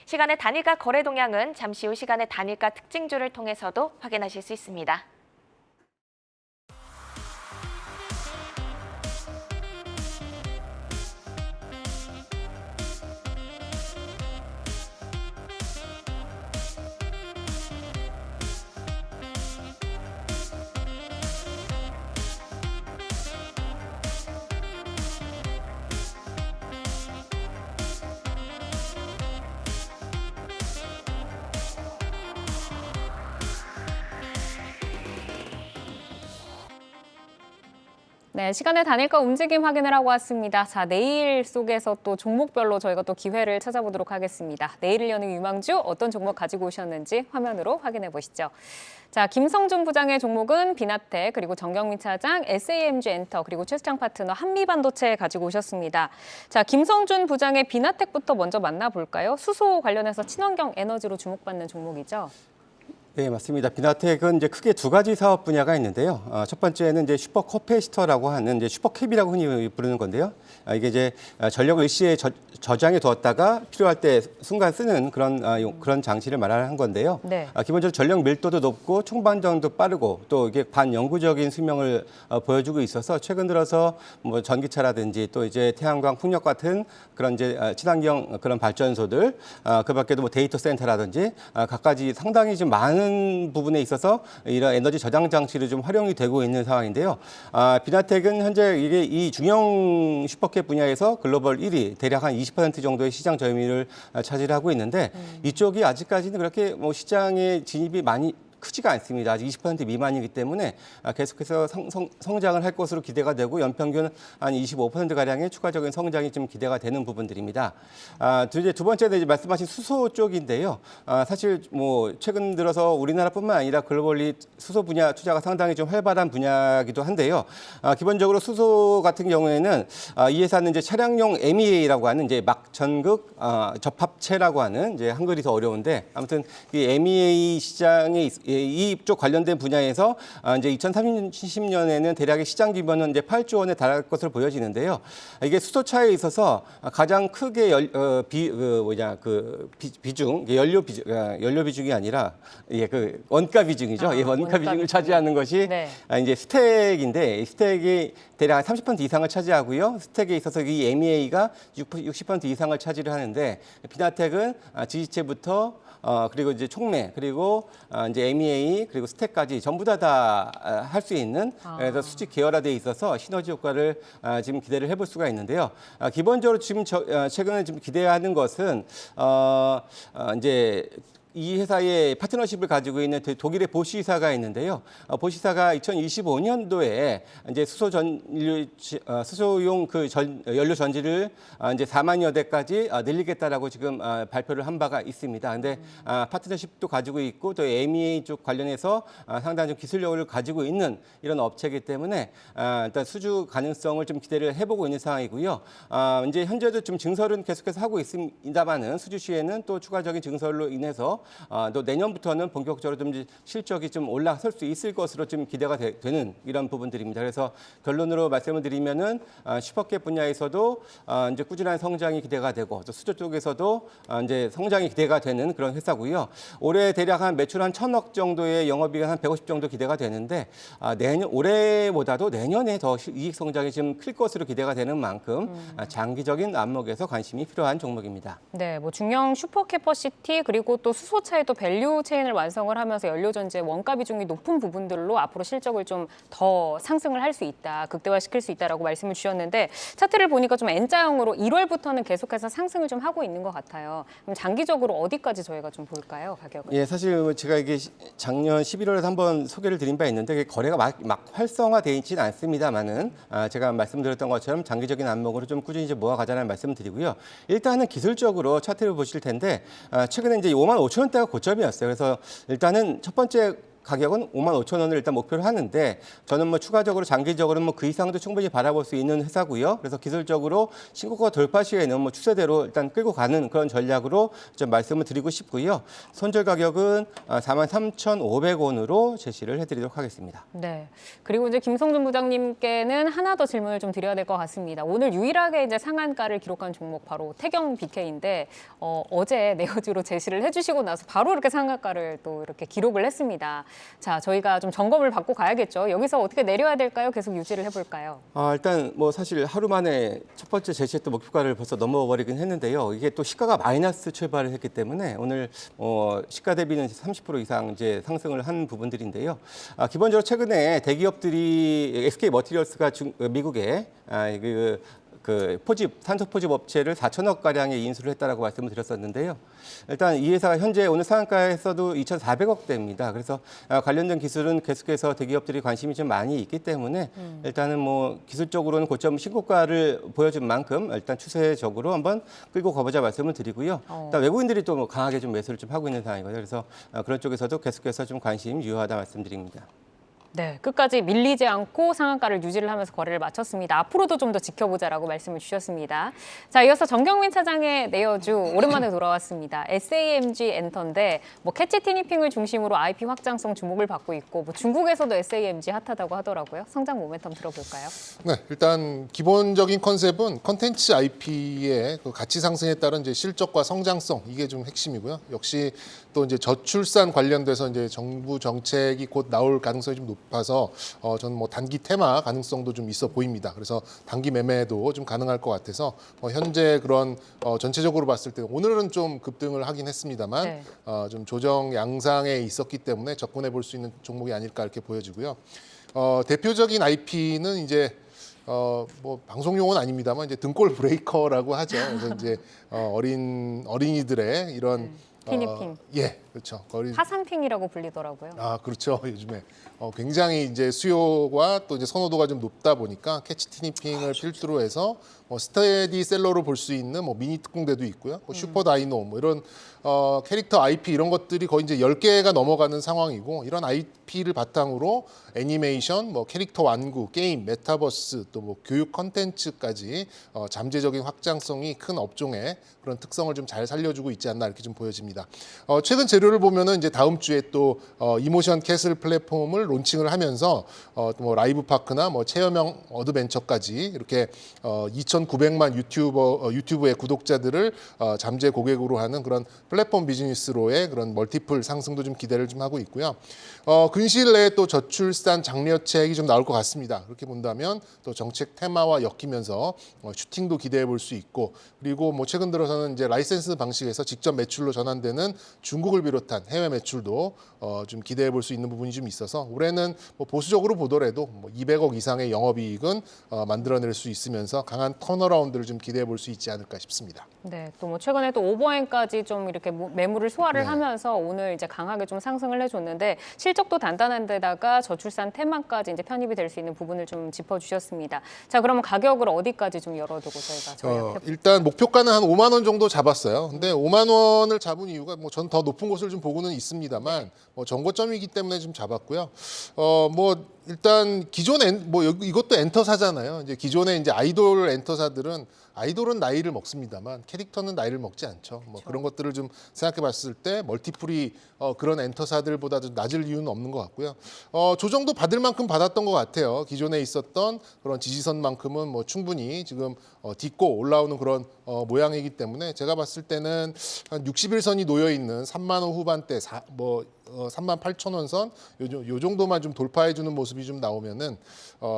E: 시간의 단일가 거래 동향은 잠시 후 시간의 단일가 특징주를 통해서도 확인하실 수 있습니다.
A: 네, 시간의 단일가 움직임 확인을 하고 왔습니다. 자, 내일 속에서 또 종목별로 저희가 또 기회를 찾아보도록 하겠습니다. 내일을 여는 유망주 어떤 종목 가지고 오셨는지 화면으로 확인해 보시죠. 자, 김성준 부장의 종목은 비나텍, 그리고 정경민 차장 SAMG 엔터, 그리고 최수창 파트너 한미반도체 가지고 오셨습니다. 자, 김성준 부장의 비나텍부터 먼저 만나볼까요? 수소 관련해서 친환경 에너지로 주목받는 종목이죠.
B: 네, 맞습니다. 비나텍은 이제 크게 두 가지 사업 분야가 있는데요. 첫 번째는 이제 슈퍼 커패시터라고 하는 이제 슈퍼캡이라고 흔히 부르는 건데요. 이게 이제 전력을 일시에 저장해 두었다가 필요할 때 순간 쓰는 그런 장치를 말하는 건데요.
A: 네.
B: 기본적으로 전력 밀도도 높고 총반전도 빠르고 또 이게 반영구적인 수명을 보여주고 있어서 최근 들어서 뭐 전기차라든지 또 이제 태양광, 풍력 같은 그런 이제 친환경 그런 발전소들, 그밖에도 뭐 데이터 센터라든지 갖가지 상당히 좀 많은 부분에 있어서 이런 에너지 저장 장치를 좀 활용이 되고 있는 상황인데요. 비나텍은 현재 이게 이 중형 슈퍼캡 분야에서 글로벌 1위, 대략 한 20% 정도의 시장 점유율을 차지하고 있는데 이쪽이 아직까지는 그렇게 뭐 시장에 진입이 많이 크지가 않습니다. 아직 20% 미만이기 때문에 계속해서 성장을 할 것으로 기대가 되고 연평균 한 25%가량의 추가적인 성장이 좀 기대가 되는 부분들입니다. 두 번째는 이제 말씀하신 수소 쪽인데요. 사실 뭐 최근 들어서 우리나라뿐만 아니라 글로벌리 수소 분야 투자가 상당히 좀 활발한 분야이기도 한데요. 기본적으로 수소 같은 경우에는 이 회사는 이제 차량용 MEA라고 하는 이제 막전극 접합체라고 하는 이제 한글이 더 어려운데 아무튼 이 MEA 시장에 이쪽 관련된 분야에서 이제 2030년에는 대략의 시장 규모는 이제 8조 원에 달할 것으로 보여지는데요. 이게 수소차에 있어서 가장 크게 비중, 연료 비중이 아니라 그 원가 비중이죠. 원가
A: 원가
B: 비중을
A: 비중.
B: 차지하는 것이
A: 네.
B: 이제 스택인데 스택이 대략 30% 이상을 차지하고요. 스택에 있어서 이 MEA가 60% 이상을 차지를 하는데 비나텍은 지지체부터 그리고 이제 촉매, 그리고 이제 MEA, 그리고 스택까지 전부 다 할 수 있는 그래서 수직 계열화돼 있어서 시너지 효과를 지금 기대를 해볼 수가 있는데요. 기본적으로 지금 최근에 좀 기대하는 것은 이제 이 회사의 파트너십을 가지고 있는 독일의 보쉬사가 있는데요. 보쉬사가 2025년도에 이제 수소용 그 연료 전지를 이제 4만여 대까지 늘리겠다라고 지금 발표를 한 바가 있습니다. 근데 파트너십도 가지고 있고 또 MEA 쪽 관련해서 상당히 좀 기술력을 가지고 있는 이런 업체이기 때문에 일단 수주 가능성을 좀 기대를 해보고 있는 상황이고요. 이제 현재도 좀 증설은 계속해서 하고 있습니다만은 수주 시에는 또 추가적인 증설로 인해서 또 내년부터는 본격적으로 좀 실적이 좀 올라설 수 있을 것으로 좀 기대가 되는 이런 부분들입니다. 그래서 결론으로 말씀을 드리면은 슈퍼캡 분야에서도 이제 꾸준한 성장이 기대가 되고 또 수조 쪽에서도 이제 성장이 기대가 되는 그런 회사고요. 올해 대략 한 매출 한 1,000억 정도의 영업이익 한 150 정도 기대가 되는데 올해보다도 내년에 더 이익 성장이 좀 클 것으로 기대가 되는 만큼 장기적인 안목에서 관심이 필요한 종목입니다.
A: 네, 뭐 중형 슈퍼캐퍼시티 그리고 또 수소차의 또 밸류 체인을 완성을 하면서 연료전지의 원가 비중이 높은 부분들로 앞으로 실적을 좀 더 상승을 할 수 있다, 극대화시킬 수 있다라고 말씀을 주셨는데 차트를 보니까 좀 N자형으로 1월부터는 계속해서 상승을 좀 하고 있는 것 같아요. 그럼 장기적으로 어디까지 저희가 좀 볼까요, 가격을?
B: 예, 사실 제가 이게 작년 11월에 한번 소개를 드린 바 있는데 거래가 막 활성화되어 있지는 않습니다만은 제가 말씀드렸던 것처럼 장기적인 안목으로 좀 꾸준히 이제 모아가자는 말씀을 드리고요. 일단은 기술적으로 차트를 보실 텐데 최근에 이제 5만 5천 원대가 고점이었어요. 그래서 일단은 첫 번째 가격은 5만 5천 원을 일단 목표로 하는데 저는 뭐 추가적으로 장기적으로 뭐 그 이상도 충분히 바라볼 수 있는 회사고요. 그래서 기술적으로 신고가 돌파 시에는 뭐 추세대로 일단 끌고 가는 그런 전략으로 좀 말씀을 드리고 싶고요. 손절 가격은 43,500원으로 제시를 해드리도록 하겠습니다.
A: 네. 그리고 이제 김성준 부장님께는 하나 더 질문을 좀 드려야 될 것 같습니다. 오늘 유일하게 이제 상한가를 기록한 종목 바로 태경 BK인데 어제 내어주로 제시를 해주시고 나서 바로 이렇게 상한가를 또 이렇게 기록을 했습니다. 자, 저희가 좀 점검을 받고 가야겠죠. 여기서 어떻게 내려야 될까요? 계속 유지를 해볼까요?
B: 일단 뭐 사실 하루 만에 첫 번째 제시했던 목표가를 벌써 넘어버리긴 했는데요. 이게 또 시가가 마이너스 출발을 했기 때문에 오늘 시가 대비는 30% 이상 이제 상승을 한 부분들인데요. 기본적으로 최근에 대기업들이 SK 머티리얼스가 미국에 그 탄소 포집 업체를 4천억 가량의 인수를 했다라고 말씀을 드렸었는데요. 일단 이 회사가 현재 오늘 상한가에서도 2,400억대입니다. 그래서 관련된 기술은 계속해서 대기업들이 관심이 좀 많이 있기 때문에 일단은 뭐 기술적으로는 고점 신고가를 보여준 만큼 일단 추세적으로 한번 끌고 가보자 말씀을 드리고요. 일단 외국인들이 또 뭐 강하게 좀 매수를 좀 하고 있는 상황이거든요. 그래서 그런 쪽에서도 계속해서 좀 관심 유효하다 말씀드립니다.
A: 네, 끝까지 밀리지 않고 상한가를 유지를 하면서 거래를 마쳤습니다. 앞으로도 좀 더 지켜보자라고 말씀을 주셨습니다. 자, 이어서 정경민 차장의 내여주 오랜만에 돌아왔습니다. SAMG 엔터인데 뭐 캐치 티니핑을 중심으로 IP 확장성 주목을 받고 있고 뭐 중국에서도 SAMG 핫하다고 하더라고요. 성장 모멘텀 들어볼까요?
C: 네, 일단 기본적인 컨셉은 컨텐츠 IP의 그 가치 상승에 따른 이제 실적과 성장성 이게 좀 핵심이고요. 역시 또 이제 저출산 관련돼서 이제 정부 정책이 곧 나올 가능성이 좀 높아서 저는 뭐 단기 테마 가능성도 좀 있어 보입니다. 그래서 단기 매매도 좀 가능할 것 같아서 현재 그런 전체적으로 봤을 때 오늘은 좀 급등을 하긴 했습니다만
A: 네.
C: 좀 조정 양상에 있었기 때문에 접근해 볼 수 있는 종목이 아닐까 이렇게 보여지고요. 대표적인 IP는 이제 뭐 방송 용어는 아닙니다만 이제 등골 브레이커라고 하죠. 그래서 이제 어린이들의 이런
A: 티니핑.
C: 예, 그렇죠.
A: 화상핑이라고 불리더라고요.
C: 아, 그렇죠. 요즘에 굉장히 이제 수요가 또 이제 선호도가 좀 높다 보니까 캐치 티니핑을 필두로 해서 스테디셀러로 볼 수 있는 뭐 미니 특공대도 있고요. 슈퍼 다이노 뭐 이런 캐릭터 IP 이런 것들이 거의 이제 10개가 넘어가는 상황이고 이런 IP를 바탕으로 애니메이션, 뭐 캐릭터 완구, 게임, 메타버스 또 뭐 교육 컨텐츠까지 잠재적인 확장성이 큰 업종의 그런 특성을 좀 잘 살려주고 있지 않나 이렇게 좀 보여집니다. 최근 재료를 보면은 이제 다음 주에 또 이모션 캐슬 플랫폼을 론칭을 하면서 뭐 라이브 파크나 뭐 체험형 어드벤처까지 이렇게 2,900만 유튜브의 구독자들을 잠재 고객으로 하는 그런 플랫폼 비즈니스로의 그런 멀티플 상승도 좀 기대를 좀 하고 있고요. 근시일 내에 또 저출산 장려책이 좀 나올 것 같습니다. 그렇게 본다면 또 정책 테마와 엮이면서 슈팅도 기대해 볼 수 있고 그리고 뭐 최근 들어서는 이제 라이센스 방식에서 직접 매출로 전환되는 중국을 비롯한 해외 매출도 좀 기대해 볼 수 있는 부분이 좀 있어서 올해는 뭐 보수적으로 보더라도 뭐 200억 이상의 영업이익은 만들어낼 수 있으면서 강한 턴어라운드를 좀 기대해 볼 수 있지 않을까 싶습니다.
A: 네, 또 뭐 최근에 또 오버행까지 좀 이렇게 매물을 소화를 하면서 오늘 이제 강하게 좀 상승을 해줬는데 실적도 단단한 데다가 저출산 테마까지 이제 편입이 될 수 있는 부분을 좀 짚어주셨습니다. 자, 그러면 가격을 어디까지 좀 열어두고 저희가 전략해
C: 일단 목표가는 한 5만 원 정도 잡았어요. 근데 5만 원을 잡은 이유가 뭐 전 더 높은 곳을 좀 보고는 있습니다만 뭐 정고점이기 때문에 좀 잡았고요. 뭐 일단 기존 뭐 이것도 엔터사잖아요. 이제 기존의 이제 아이돌 엔터사들은 아이돌은 나이를 먹습니다만 캐릭터는 나이를 먹지 않죠. 뭐 그런 것들을 좀 생각해봤을 때 멀티플이 그런 엔터사들보다 좀 낮을 이유는 없는 것 같고요. 조정도 받을 만큼 받았던 것 같아요. 기존에 있었던 그런 지지선만큼은 뭐 충분히 지금 딛고 올라오는 그런 모양이기 때문에 제가 봤을 때는 한 60일선이 놓여 있는 3만 원 후반대 3만 8천 원 선 요 정도만 좀 돌파해주는 모습이 좀 나오면은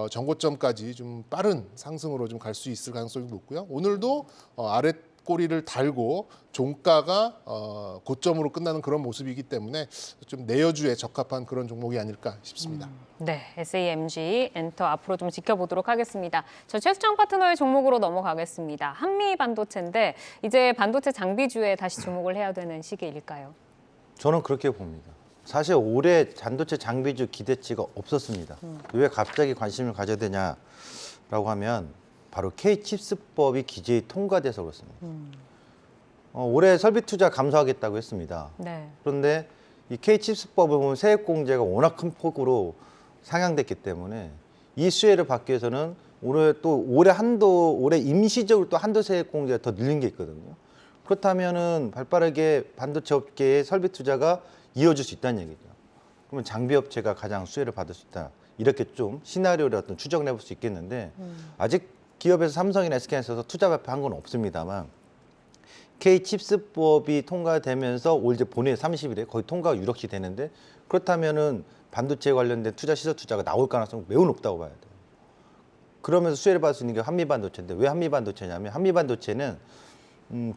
C: 정고점까지 좀 빠른 상승으로 좀 갈 수 있을 가능성이 높고요. 오늘도 아래 꼬리를 달고 종가가 고점으로 끝나는 그런 모습이기 때문에 좀 내여주에 적합한 그런 종목이 아닐까 싶습니다.
A: 네, SAMG 엔터 앞으로 좀 지켜보도록 하겠습니다. 저 최수정 파트너의 종목으로 넘어가겠습니다. 한미 반도체인데 이제 반도체 장비주에 다시 주목을 해야 되는 시기일까요?
D: 저는 그렇게 봅니다. 사실 올해 반도체 장비주 기대치가 없었습니다. 왜 갑자기 관심을 가져야 되냐라고 하면 바로 K-칩스법이 기재에 통과돼서 그렇습니다. 올해 설비 투자 감소하겠다고 했습니다.
A: 네.
D: 그런데 이 K-칩스법을 보면 세액 공제가 워낙 큰 폭으로 상향됐기 때문에 이 수혜를 받기 위해서는 올해 임시적으로 또 한도 세액 공제가 더 늘린 게 있거든요. 그렇다면은 발빠르게 반도체 업계의 설비 투자가 이어질 수 있다는 얘기죠. 그러면 장비 업체가 가장 수혜를 받을 수 있다. 이렇게 좀 시나리오를 어떤 추정을 해볼 수 있겠는데 아직 기업에서 삼성이나 SK에서 투자 발표한 건 없습니다만 K-칩스법이 통과되면서 올 이제 본회 30일에 거의 통과가 유력시 되는데 그렇다면은 반도체 관련된 투자 시설 투자가 나올 가능성이 매우 높다고 봐야 돼요. 그러면서 수혜를 받을 수 있는 게 한미반도체인데 왜 한미반도체냐면 한미반도체는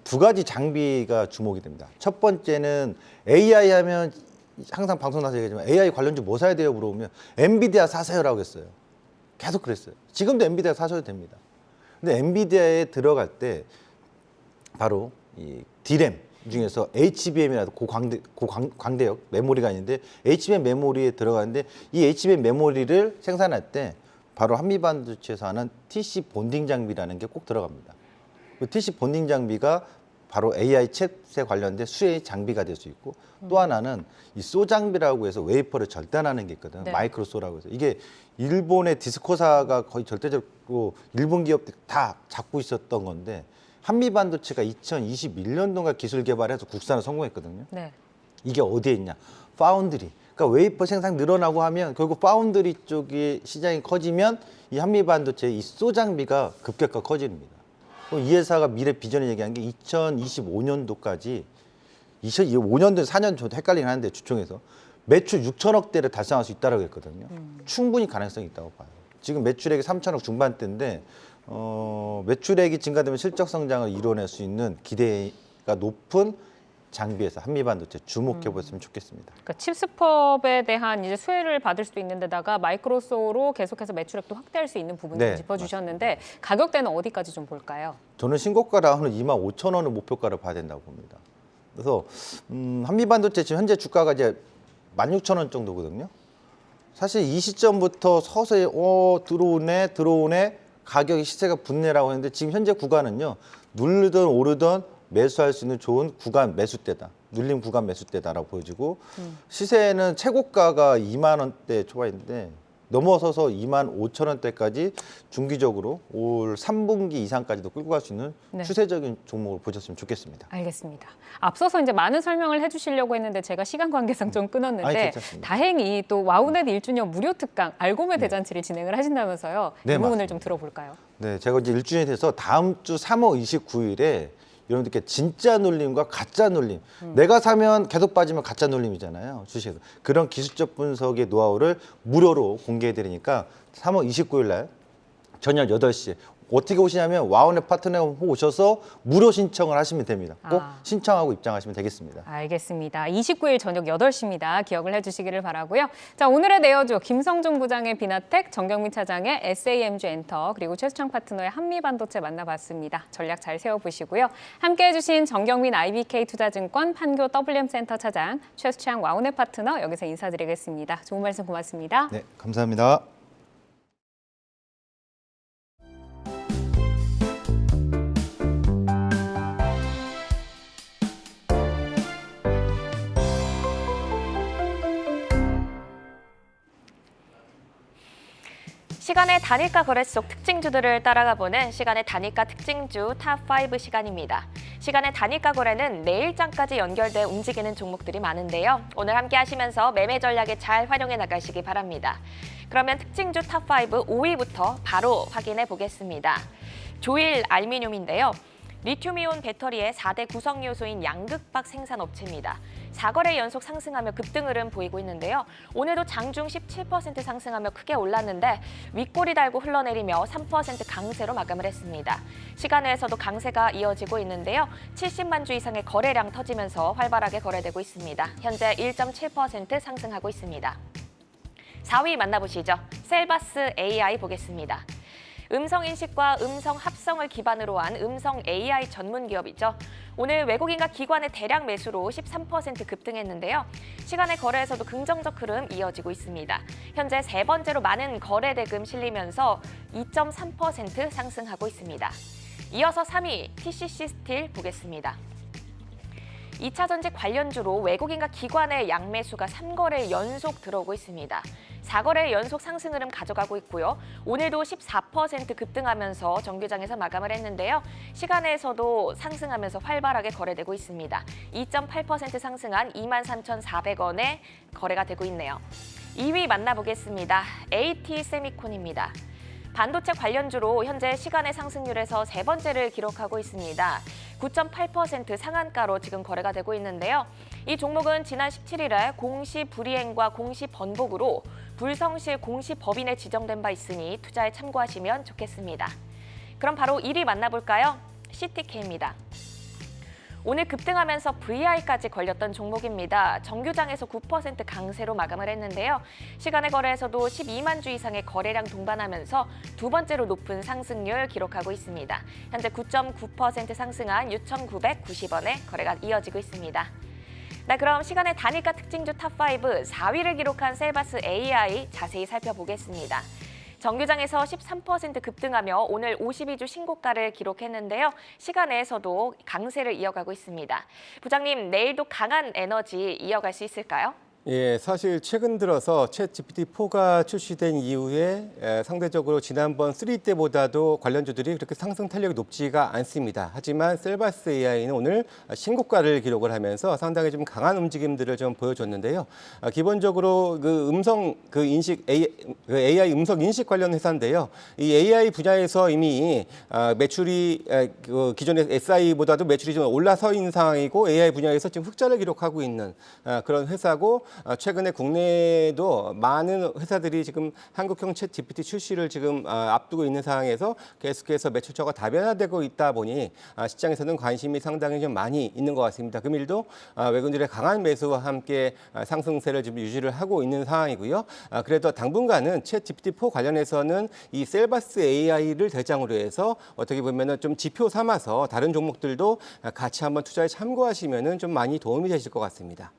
D: 두 가지 장비가 주목이 됩니다. 첫 번째는 AI 하면 항상 방송 나서 얘기하지만 AI 관련주 뭐 사야 돼요 물어보면 엔비디아 사세요라고 했어요. 계속 그랬어요. 지금도 엔비디아 사셔도 됩니다. 근데 엔비디아에 들어갈 때 바로 이 D램 중에서 HBM이라도 고광대역 메모리가 있는데 HBM 메모리에 들어가는데 이 HBM 메모리를 생산할 때 바로 한미반도체에서 하는 TC 본딩 장비라는 게 꼭 들어갑니다. 그 TC 본딩 장비가 바로 AI 칩에 관련된 수혜의 장비가 될 수 있고 또 하나는 이 소 장비라고 해서 웨이퍼를 절단하는 게 있거든.
A: 네.
D: 마이크로 소라고 해서 이게 일본의 디스코사가 거의 절대적으로 일본 기업들이 다 잡고 있었던 건데 한미반도체가 2021년도가 기술 개발해서 국산을 성공했거든요.
A: 네.
D: 이게 어디에 있냐? 파운드리. 그러니까 웨이퍼 생산 늘어나고 하면 결국 파운드리 쪽이 시장이 커지면 이 한미반도체 이 소 장비가 급격하 커집니다. 이 회사가 미래 비전을 얘기한 게 2025년도까지 2025년도 4년 저도 헷갈리긴 하는데 주총에서 매출 6천억 대를 달성할 수 있다고 했거든요. 충분히 가능성이 있다고 봐요. 지금 매출액이 3천억 중반대인데 매출액이 증가되면 실적 성장을 이뤄낼 수 있는 기대가 높은 장비에서 한미반도체 주목해 보셨으면 좋겠습니다.
A: 그러니까 칩스펍에 대한 이제 수혜를 받을 수도 있는데다가 마이크로소로 계속해서 매출액도 확대할 수 있는 부분 좀
D: 네,
A: 짚어주셨는데 가격대는 어디까지 좀 볼까요?
D: 저는 신고가 라운은 25,000원을 목표가를 봐야 된다고 봅니다. 그래서 한미반도체 지금 현재 주가가 이제 16,000원 정도거든요. 사실 이 시점부터 서서히 들어오네 가격이 시세가 붙네라고 했는데 지금 현재 구간은요. 누르든 오르든 매수할 수 있는 좋은 구간 매수대다. 눌림 구간 매수대다라고 보여지고 시세는 최고가가 2만 원대 초반인데 넘어서서 2만 5천 원대까지 중기적으로 올 3분기 이상까지도 끌고 갈 수 있는
A: 네.
D: 추세적인 종목을 보셨으면 좋겠습니다.
A: 알겠습니다. 앞서서 이제 많은 설명을 해주시려고 했는데 제가 시간 관계상 좀
D: 아니,
A: 끊었는데
D: 괜찮습니다.
A: 다행히 또 와우넷 1주년 무료 특강 알고메 대잔치를 진행을 하신다면서요.
D: 네,
A: 이 부분을
D: 맞습니다.
A: 좀 들어볼까요?
D: 네, 제가 이제 1주년이 돼서 다음 주 3월 29일에 여러분들께 진짜 눌림과 가짜 눌림. 내가 사면 계속 빠지면 가짜 눌림이잖아요. 주식에서. 그런 기술적 분석의 노하우를 무료로 공개해 드리니까 3월 29일 날 저녁 8시에 어떻게 오시냐면 와우넷 파트너 오셔서 무료 신청을 하시면 됩니다. 꼭 신청하고 입장하시면 되겠습니다.
A: 알겠습니다. 29일 저녁 8시입니다. 기억을 해주시기를 바라고요. 자, 오늘의 내어주 김성중 부장의 비나텍, 정경민 차장의 SAMG 엔터, 그리고 최수창 파트너의 한미반도체 만나봤습니다. 전략 잘 세워보시고요. 함께해 주신 정경민 IBK투자증권 판교 WM센터 차장, 최수창 와우넷 파트너 여기서 인사드리겠습니다. 좋은 말씀 고맙습니다.
D: 네, 감사합니다.
E: 시간의 단일가 거래 속 특징주들을 따라가 보는 시간의 단일가 특징주 탑5 시간입니다. 시간의 단일가 거래는 내일장까지 연결돼 움직이는 종목들이 많은데요. 오늘 함께 하시면서 매매 전략에 잘 활용해 나가시기 바랍니다. 그러면 특징주 탑5 5위부터 바로 확인해 보겠습니다. 조일 알미늄인데요. 리튬이온 배터리의 4대 구성 요소인 양극박 생산 업체입니다. 4거래 연속 상승하며 급등 흐름 보이고 있는데요. 오늘도 장중 17% 상승하며 크게 올랐는데 윗꼬리 달고 흘러내리며 3% 강세로 마감을 했습니다. 시간외에서도 강세가 이어지고 있는데요. 70만 주 이상의 거래량 터지면서 활발하게 거래되고 있습니다. 현재 1.7% 상승하고 있습니다. 4위 만나보시죠. 셀바스 AI 보겠습니다. 음성 인식과 음성 합성을 기반으로 한 음성 AI 전문 기업이죠. 오늘 외국인과 기관의 대량 매수로 13% 급등했는데요. 시간의 거래에서도 긍정적 흐름 이어지고 있습니다. 현재 세 번째로 많은 거래 대금 실리면서 2.3% 상승하고 있습니다. 이어서 3위 TCC 스틸 보겠습니다. 2차 전지 관련주로 외국인과 기관의 양매수가 3거래 연속 들어오고 있습니다. 4거래 연속 상승 흐름 가져가고 있고요. 오늘도 14% 급등하면서 정규장에서 마감을 했는데요. 시간에서도 상승하면서 활발하게 거래되고 있습니다. 2.8% 상승한 23,400원에 거래가 되고 있네요. 2위 만나보겠습니다. AT 세미콘입니다. 반도체 관련주로 현재 시간의 상승률에서 세 번째를 기록하고 있습니다. 9.8% 상한가로 지금 거래가 되고 있는데요. 이 종목은 지난 17일에 공시 불이행과 공시 번복으로 불성실 공시 법인에 지정된 바 있으니 투자에 참고하시면 좋겠습니다. 그럼 바로 1위 만나볼까요? CTK입니다. 오늘 급등하면서 VI까지 걸렸던 종목입니다. 정규장에서 9% 강세로 마감을 했는데요. 시간의 거래에서도 12만 주 이상의 거래량 동반하면서 두 번째로 높은 상승률 기록하고 있습니다. 현재 9.9% 상승한 6,990원에 거래가 이어지고 있습니다. 네, 그럼 시간의 단일가 특징주 탑5 4위를 기록한 셀바스 AI 자세히 살펴보겠습니다. 정규장에서 13% 급등하며 오늘 52주 신고가를 기록했는데요. 시간에서도 강세를 이어가고 있습니다. 부장님, 내일도 강한 에너지 이어갈 수 있을까요?
B: 예, 사실 최근 들어서 챗 GPT-4가 출시된 이후에 상대적으로 지난번 3 때보다도 관련주들이 그렇게 상승 탄력이 높지가 않습니다. 하지만 셀바스 AI는 오늘 신고가를 기록을 하면서 상당히 좀 강한 움직임들을 좀 보여줬는데요. 기본적으로 AI 음성 인식 관련 회사인데요. 이 AI 분야에서 이미 매출이 기존의 SI보다도 매출이 좀 올라서 있는 상황이고 AI 분야에서 지금 흑자를 기록하고 있는 그런 회사고 최근에 국내에도 많은 회사들이 지금 한국형 챗 GPT 출시를 지금 앞두고 있는 상황에서 계속해서 매출처가 다변화되고 있다 보니 시장에서는 관심이 상당히 좀 많이 있는 것 같습니다. 금일도 외국인들의 강한 매수와 함께 상승세를 지금 유지를 하고 있는 상황이고요. 그래도 당분간은 챗 GPT-4 관련해서는 이 셀바스 AI를 대장으로 해서 어떻게 보면은 좀 지표 삼아서 다른 종목들도 같이 한번 투자에 참고하시면은 좀 많이 도움이 되실 것 같습니다.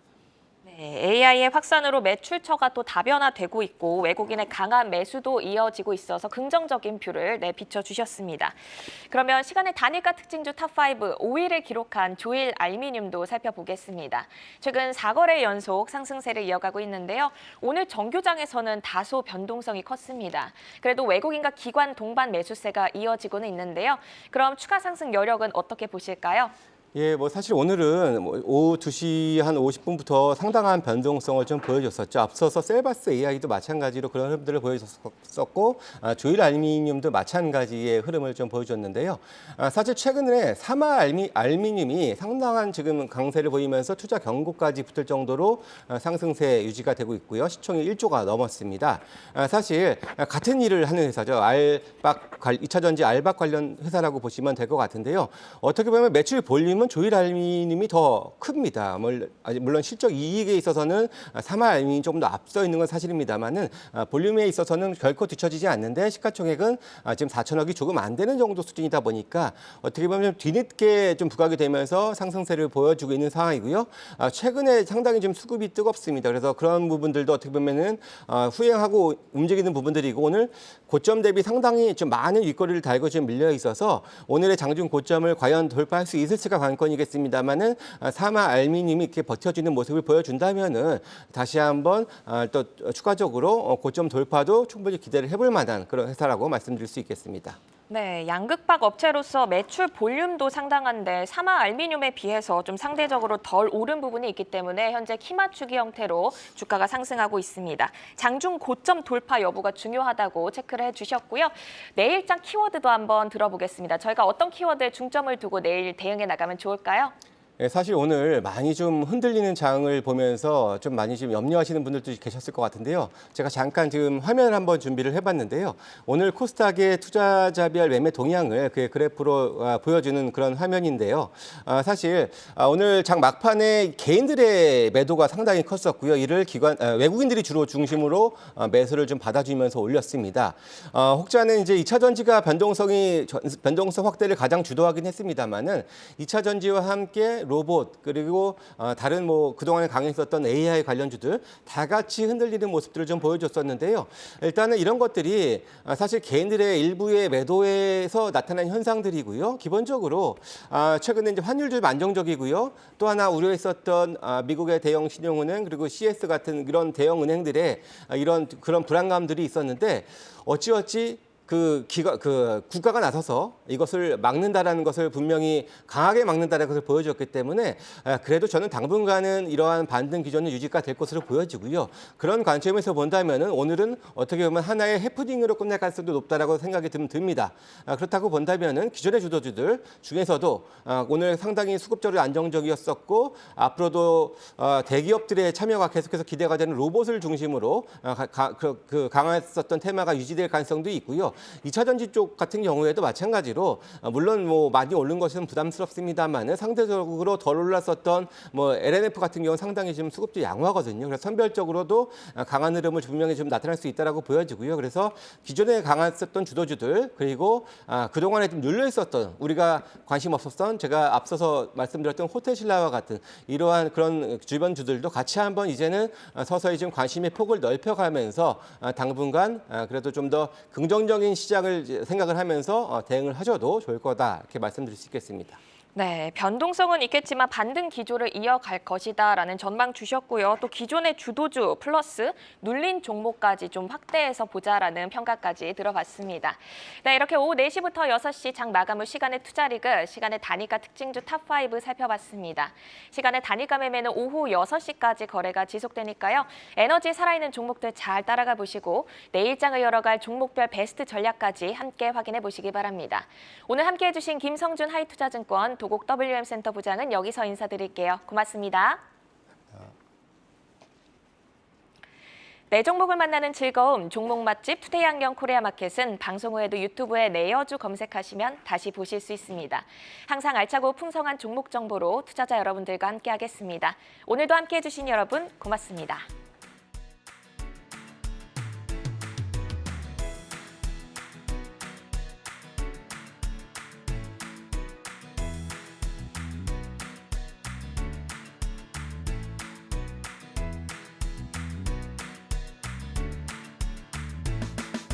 E: AI의 확산으로 매출처가 또 다변화되고 있고 외국인의 강한 매수도 이어지고 있어서 긍정적인 뷰를 비춰주셨습니다. 그러면 시간의 단일가 특징주 탑5 5위를 기록한 조일 알미늄도 살펴보겠습니다. 최근 4거래 연속 상승세를 이어가고 있는데요. 오늘 정규장에서는 다소 변동성이 컸습니다. 그래도 외국인과 기관 동반 매수세가 이어지고는 있는데요. 그럼 추가 상승 여력은 어떻게 보실까요?
B: 예, 사실 오늘은 오후 2시 한 50분부터 상당한 변동성을 좀 보여줬었죠. 앞서서 셀바스 AI도 마찬가지로 그런 흐름들을 보여줬었고, 조일 알미늄도 마찬가지의 흐름을 좀 보여줬는데요. 사실 최근에 사마 알미늄이 상당한 지금 강세를 보이면서 투자 경고까지 붙을 정도로 상승세 유지가 되고 있고요. 시총이 1조가 넘었습니다. 사실 같은 일을 하는 회사죠. 2차 전지 알박 관련 회사라고 보시면 될 것 같은데요. 어떻게 보면 매출 볼륨 조일 알미늄이 더 큽니다. 물론 실적 이익에 있어서는 사마 알미늄이 조금 더 앞서 있는 건 사실입니다만은 볼륨에 있어서는 결코 뒤처지지 않는데 시가총액은 지금 4천억이 조금 안 되는 정도 수준이다 보니까 어떻게 보면 좀 뒤늦게 좀 부각이 되면서 상승세를 보여주고 있는 상황이고요. 최근에 상당히 좀 수급이 뜨겁습니다. 그래서 그런 부분들도 어떻게 보면은 후행하고 움직이는 부분들이고 오늘 고점 대비 상당히 좀 많은 윗거리를 달고 지금 밀려 있어서 오늘의 장중 고점을 과연 돌파할 수 있을지가 관건이겠습니다만은 사마 알미늄이 이렇게 버텨주는 모습을 보여준다면은 다시 한번 또 추가적으로 고점 돌파도 충분히 기대를 해볼 만한 그런 회사라고 말씀드릴 수 있겠습니다.
E: 네, 양극박 업체로서 매출 볼륨도 상당한데 사마 알미늄에 비해서 좀 상대적으로 덜 오른 부분이 있기 때문에 현재 키 맞추기 형태로 주가가 상승하고 있습니다. 장중 고점 돌파 여부가 중요하다고 체크를 해주셨고요. 내일장 키워드도 한번 들어보겠습니다. 저희가 어떤 키워드에 중점을 두고 내일 대응해 나가면 좋을까요?
B: 사실 오늘 많이 좀 흔들리는 장을 보면서 좀 많이 지금 염려하시는 분들도 계셨을 것 같은데요. 제가 잠깐 지금 화면을 한번 준비를 해봤는데요. 오늘 코스닥의 투자자별 매매 동향을 그 그래프로 보여주는 그런 화면인데요. 사실 오늘 장 막판에 개인들의 매도가 상당히 컸었고요. 이를 외국인들이 주로 중심으로 매수를 좀 받아주면서 올렸습니다. 혹자는 이제 2차 전지가 변동성 확대를 가장 주도하긴 했습니다만은 2차 전지와 함께 로봇 그리고 다른 그동안에 강했었던 AI 관련주들 다 같이 흔들리는 모습들을 좀 보여줬었는데요. 일단은 이런 것들이 사실 개인들의 일부의 매도에서 나타난 현상들이고요. 기본적으로 최근에 이제 환율도 좀 안정적이고요. 또 하나 우려했었던 미국의 대형 신용은행 그리고 CS 같은 이런 대형 은행들의 그런 불안감들이 있었는데 어찌어찌 국가가 나서서 이것을 막는다라는 것을 분명히 강하게 막는다라는 것을 보여줬기 때문에 그래도 저는 당분간은 이러한 반등 기조는 유지가 될 것으로 보여지고요. 그런 관점에서 본다면은 오늘은 어떻게 보면 하나의 해프닝으로 끝날 가능성도 높다라고 생각이 듭니다. 그렇다고 본다면은 기존의 주도주들 중에서도 오늘 상당히 수급적으로 안정적이었었고 앞으로도 대기업들의 참여가 계속해서 기대가 되는 로봇을 중심으로 강했었던 테마가 유지될 가능성도 있고요. 2차 전지 쪽 같은 경우에도 마찬가지로 물론 뭐 많이 오른 것은 부담스럽습니다만은 상대적으로 덜 올랐었던 뭐 LNF 같은 경우는 상당히 지금 수급주 양호하거든요. 그래서 선별적으로도 강한 흐름을 분명히 좀 나타날 수 있다라고 보여지고요. 그래서 기존에 강했었던 주도주들 그리고 그동안에 좀 눌려 있었던 우리가 관심 없었던 제가 앞서서 말씀드렸던 호텔신라와 같은 이러한 그런 주변 주들도 같이 한번 이제는 서서히 좀 관심의 폭을 넓혀가면서 당분간 그래도 좀 더 긍정적인 시장을 생각을 하면서 대응을 하셔도 좋을 거다 이렇게 말씀드릴 수 있겠습니다.
E: 네, 변동성은 있겠지만 반등 기조를 이어갈 것이다라는 전망 주셨고요. 또 기존의 주도주 플러스 눌린 종목까지 좀 확대해서 보자라는 평가까지 들어봤습니다. 네, 이렇게 오후 4시부터 6시 장 마감 후 시간의 투자리그, 시간의 단위가 특징주 탑5 살펴봤습니다. 시간의 단위가 매매는 오후 6시까지 거래가 지속되니까요. 에너지 살아있는 종목들 잘 따라가 보시고 내일장을 열어갈 종목별 베스트 전략까지 함께 확인해 보시기 바랍니다. 오늘 함께해 주신 김성준 하이투자증권 도곡 WM센터 부장은 여기서 인사드릴게요. 고맙습니다. 내 종목을 만나는 즐거움, 종목 맛집 투데이 안경 코리아마켓은 방송 후에도 유튜브에 내여주 검색하시면 다시 보실 수 있습니다. 항상 알차고 풍성한 종목 정보로 투자자 여러분들과 함께하겠습니다. 오늘도 함께해 주신 여러분 고맙습니다.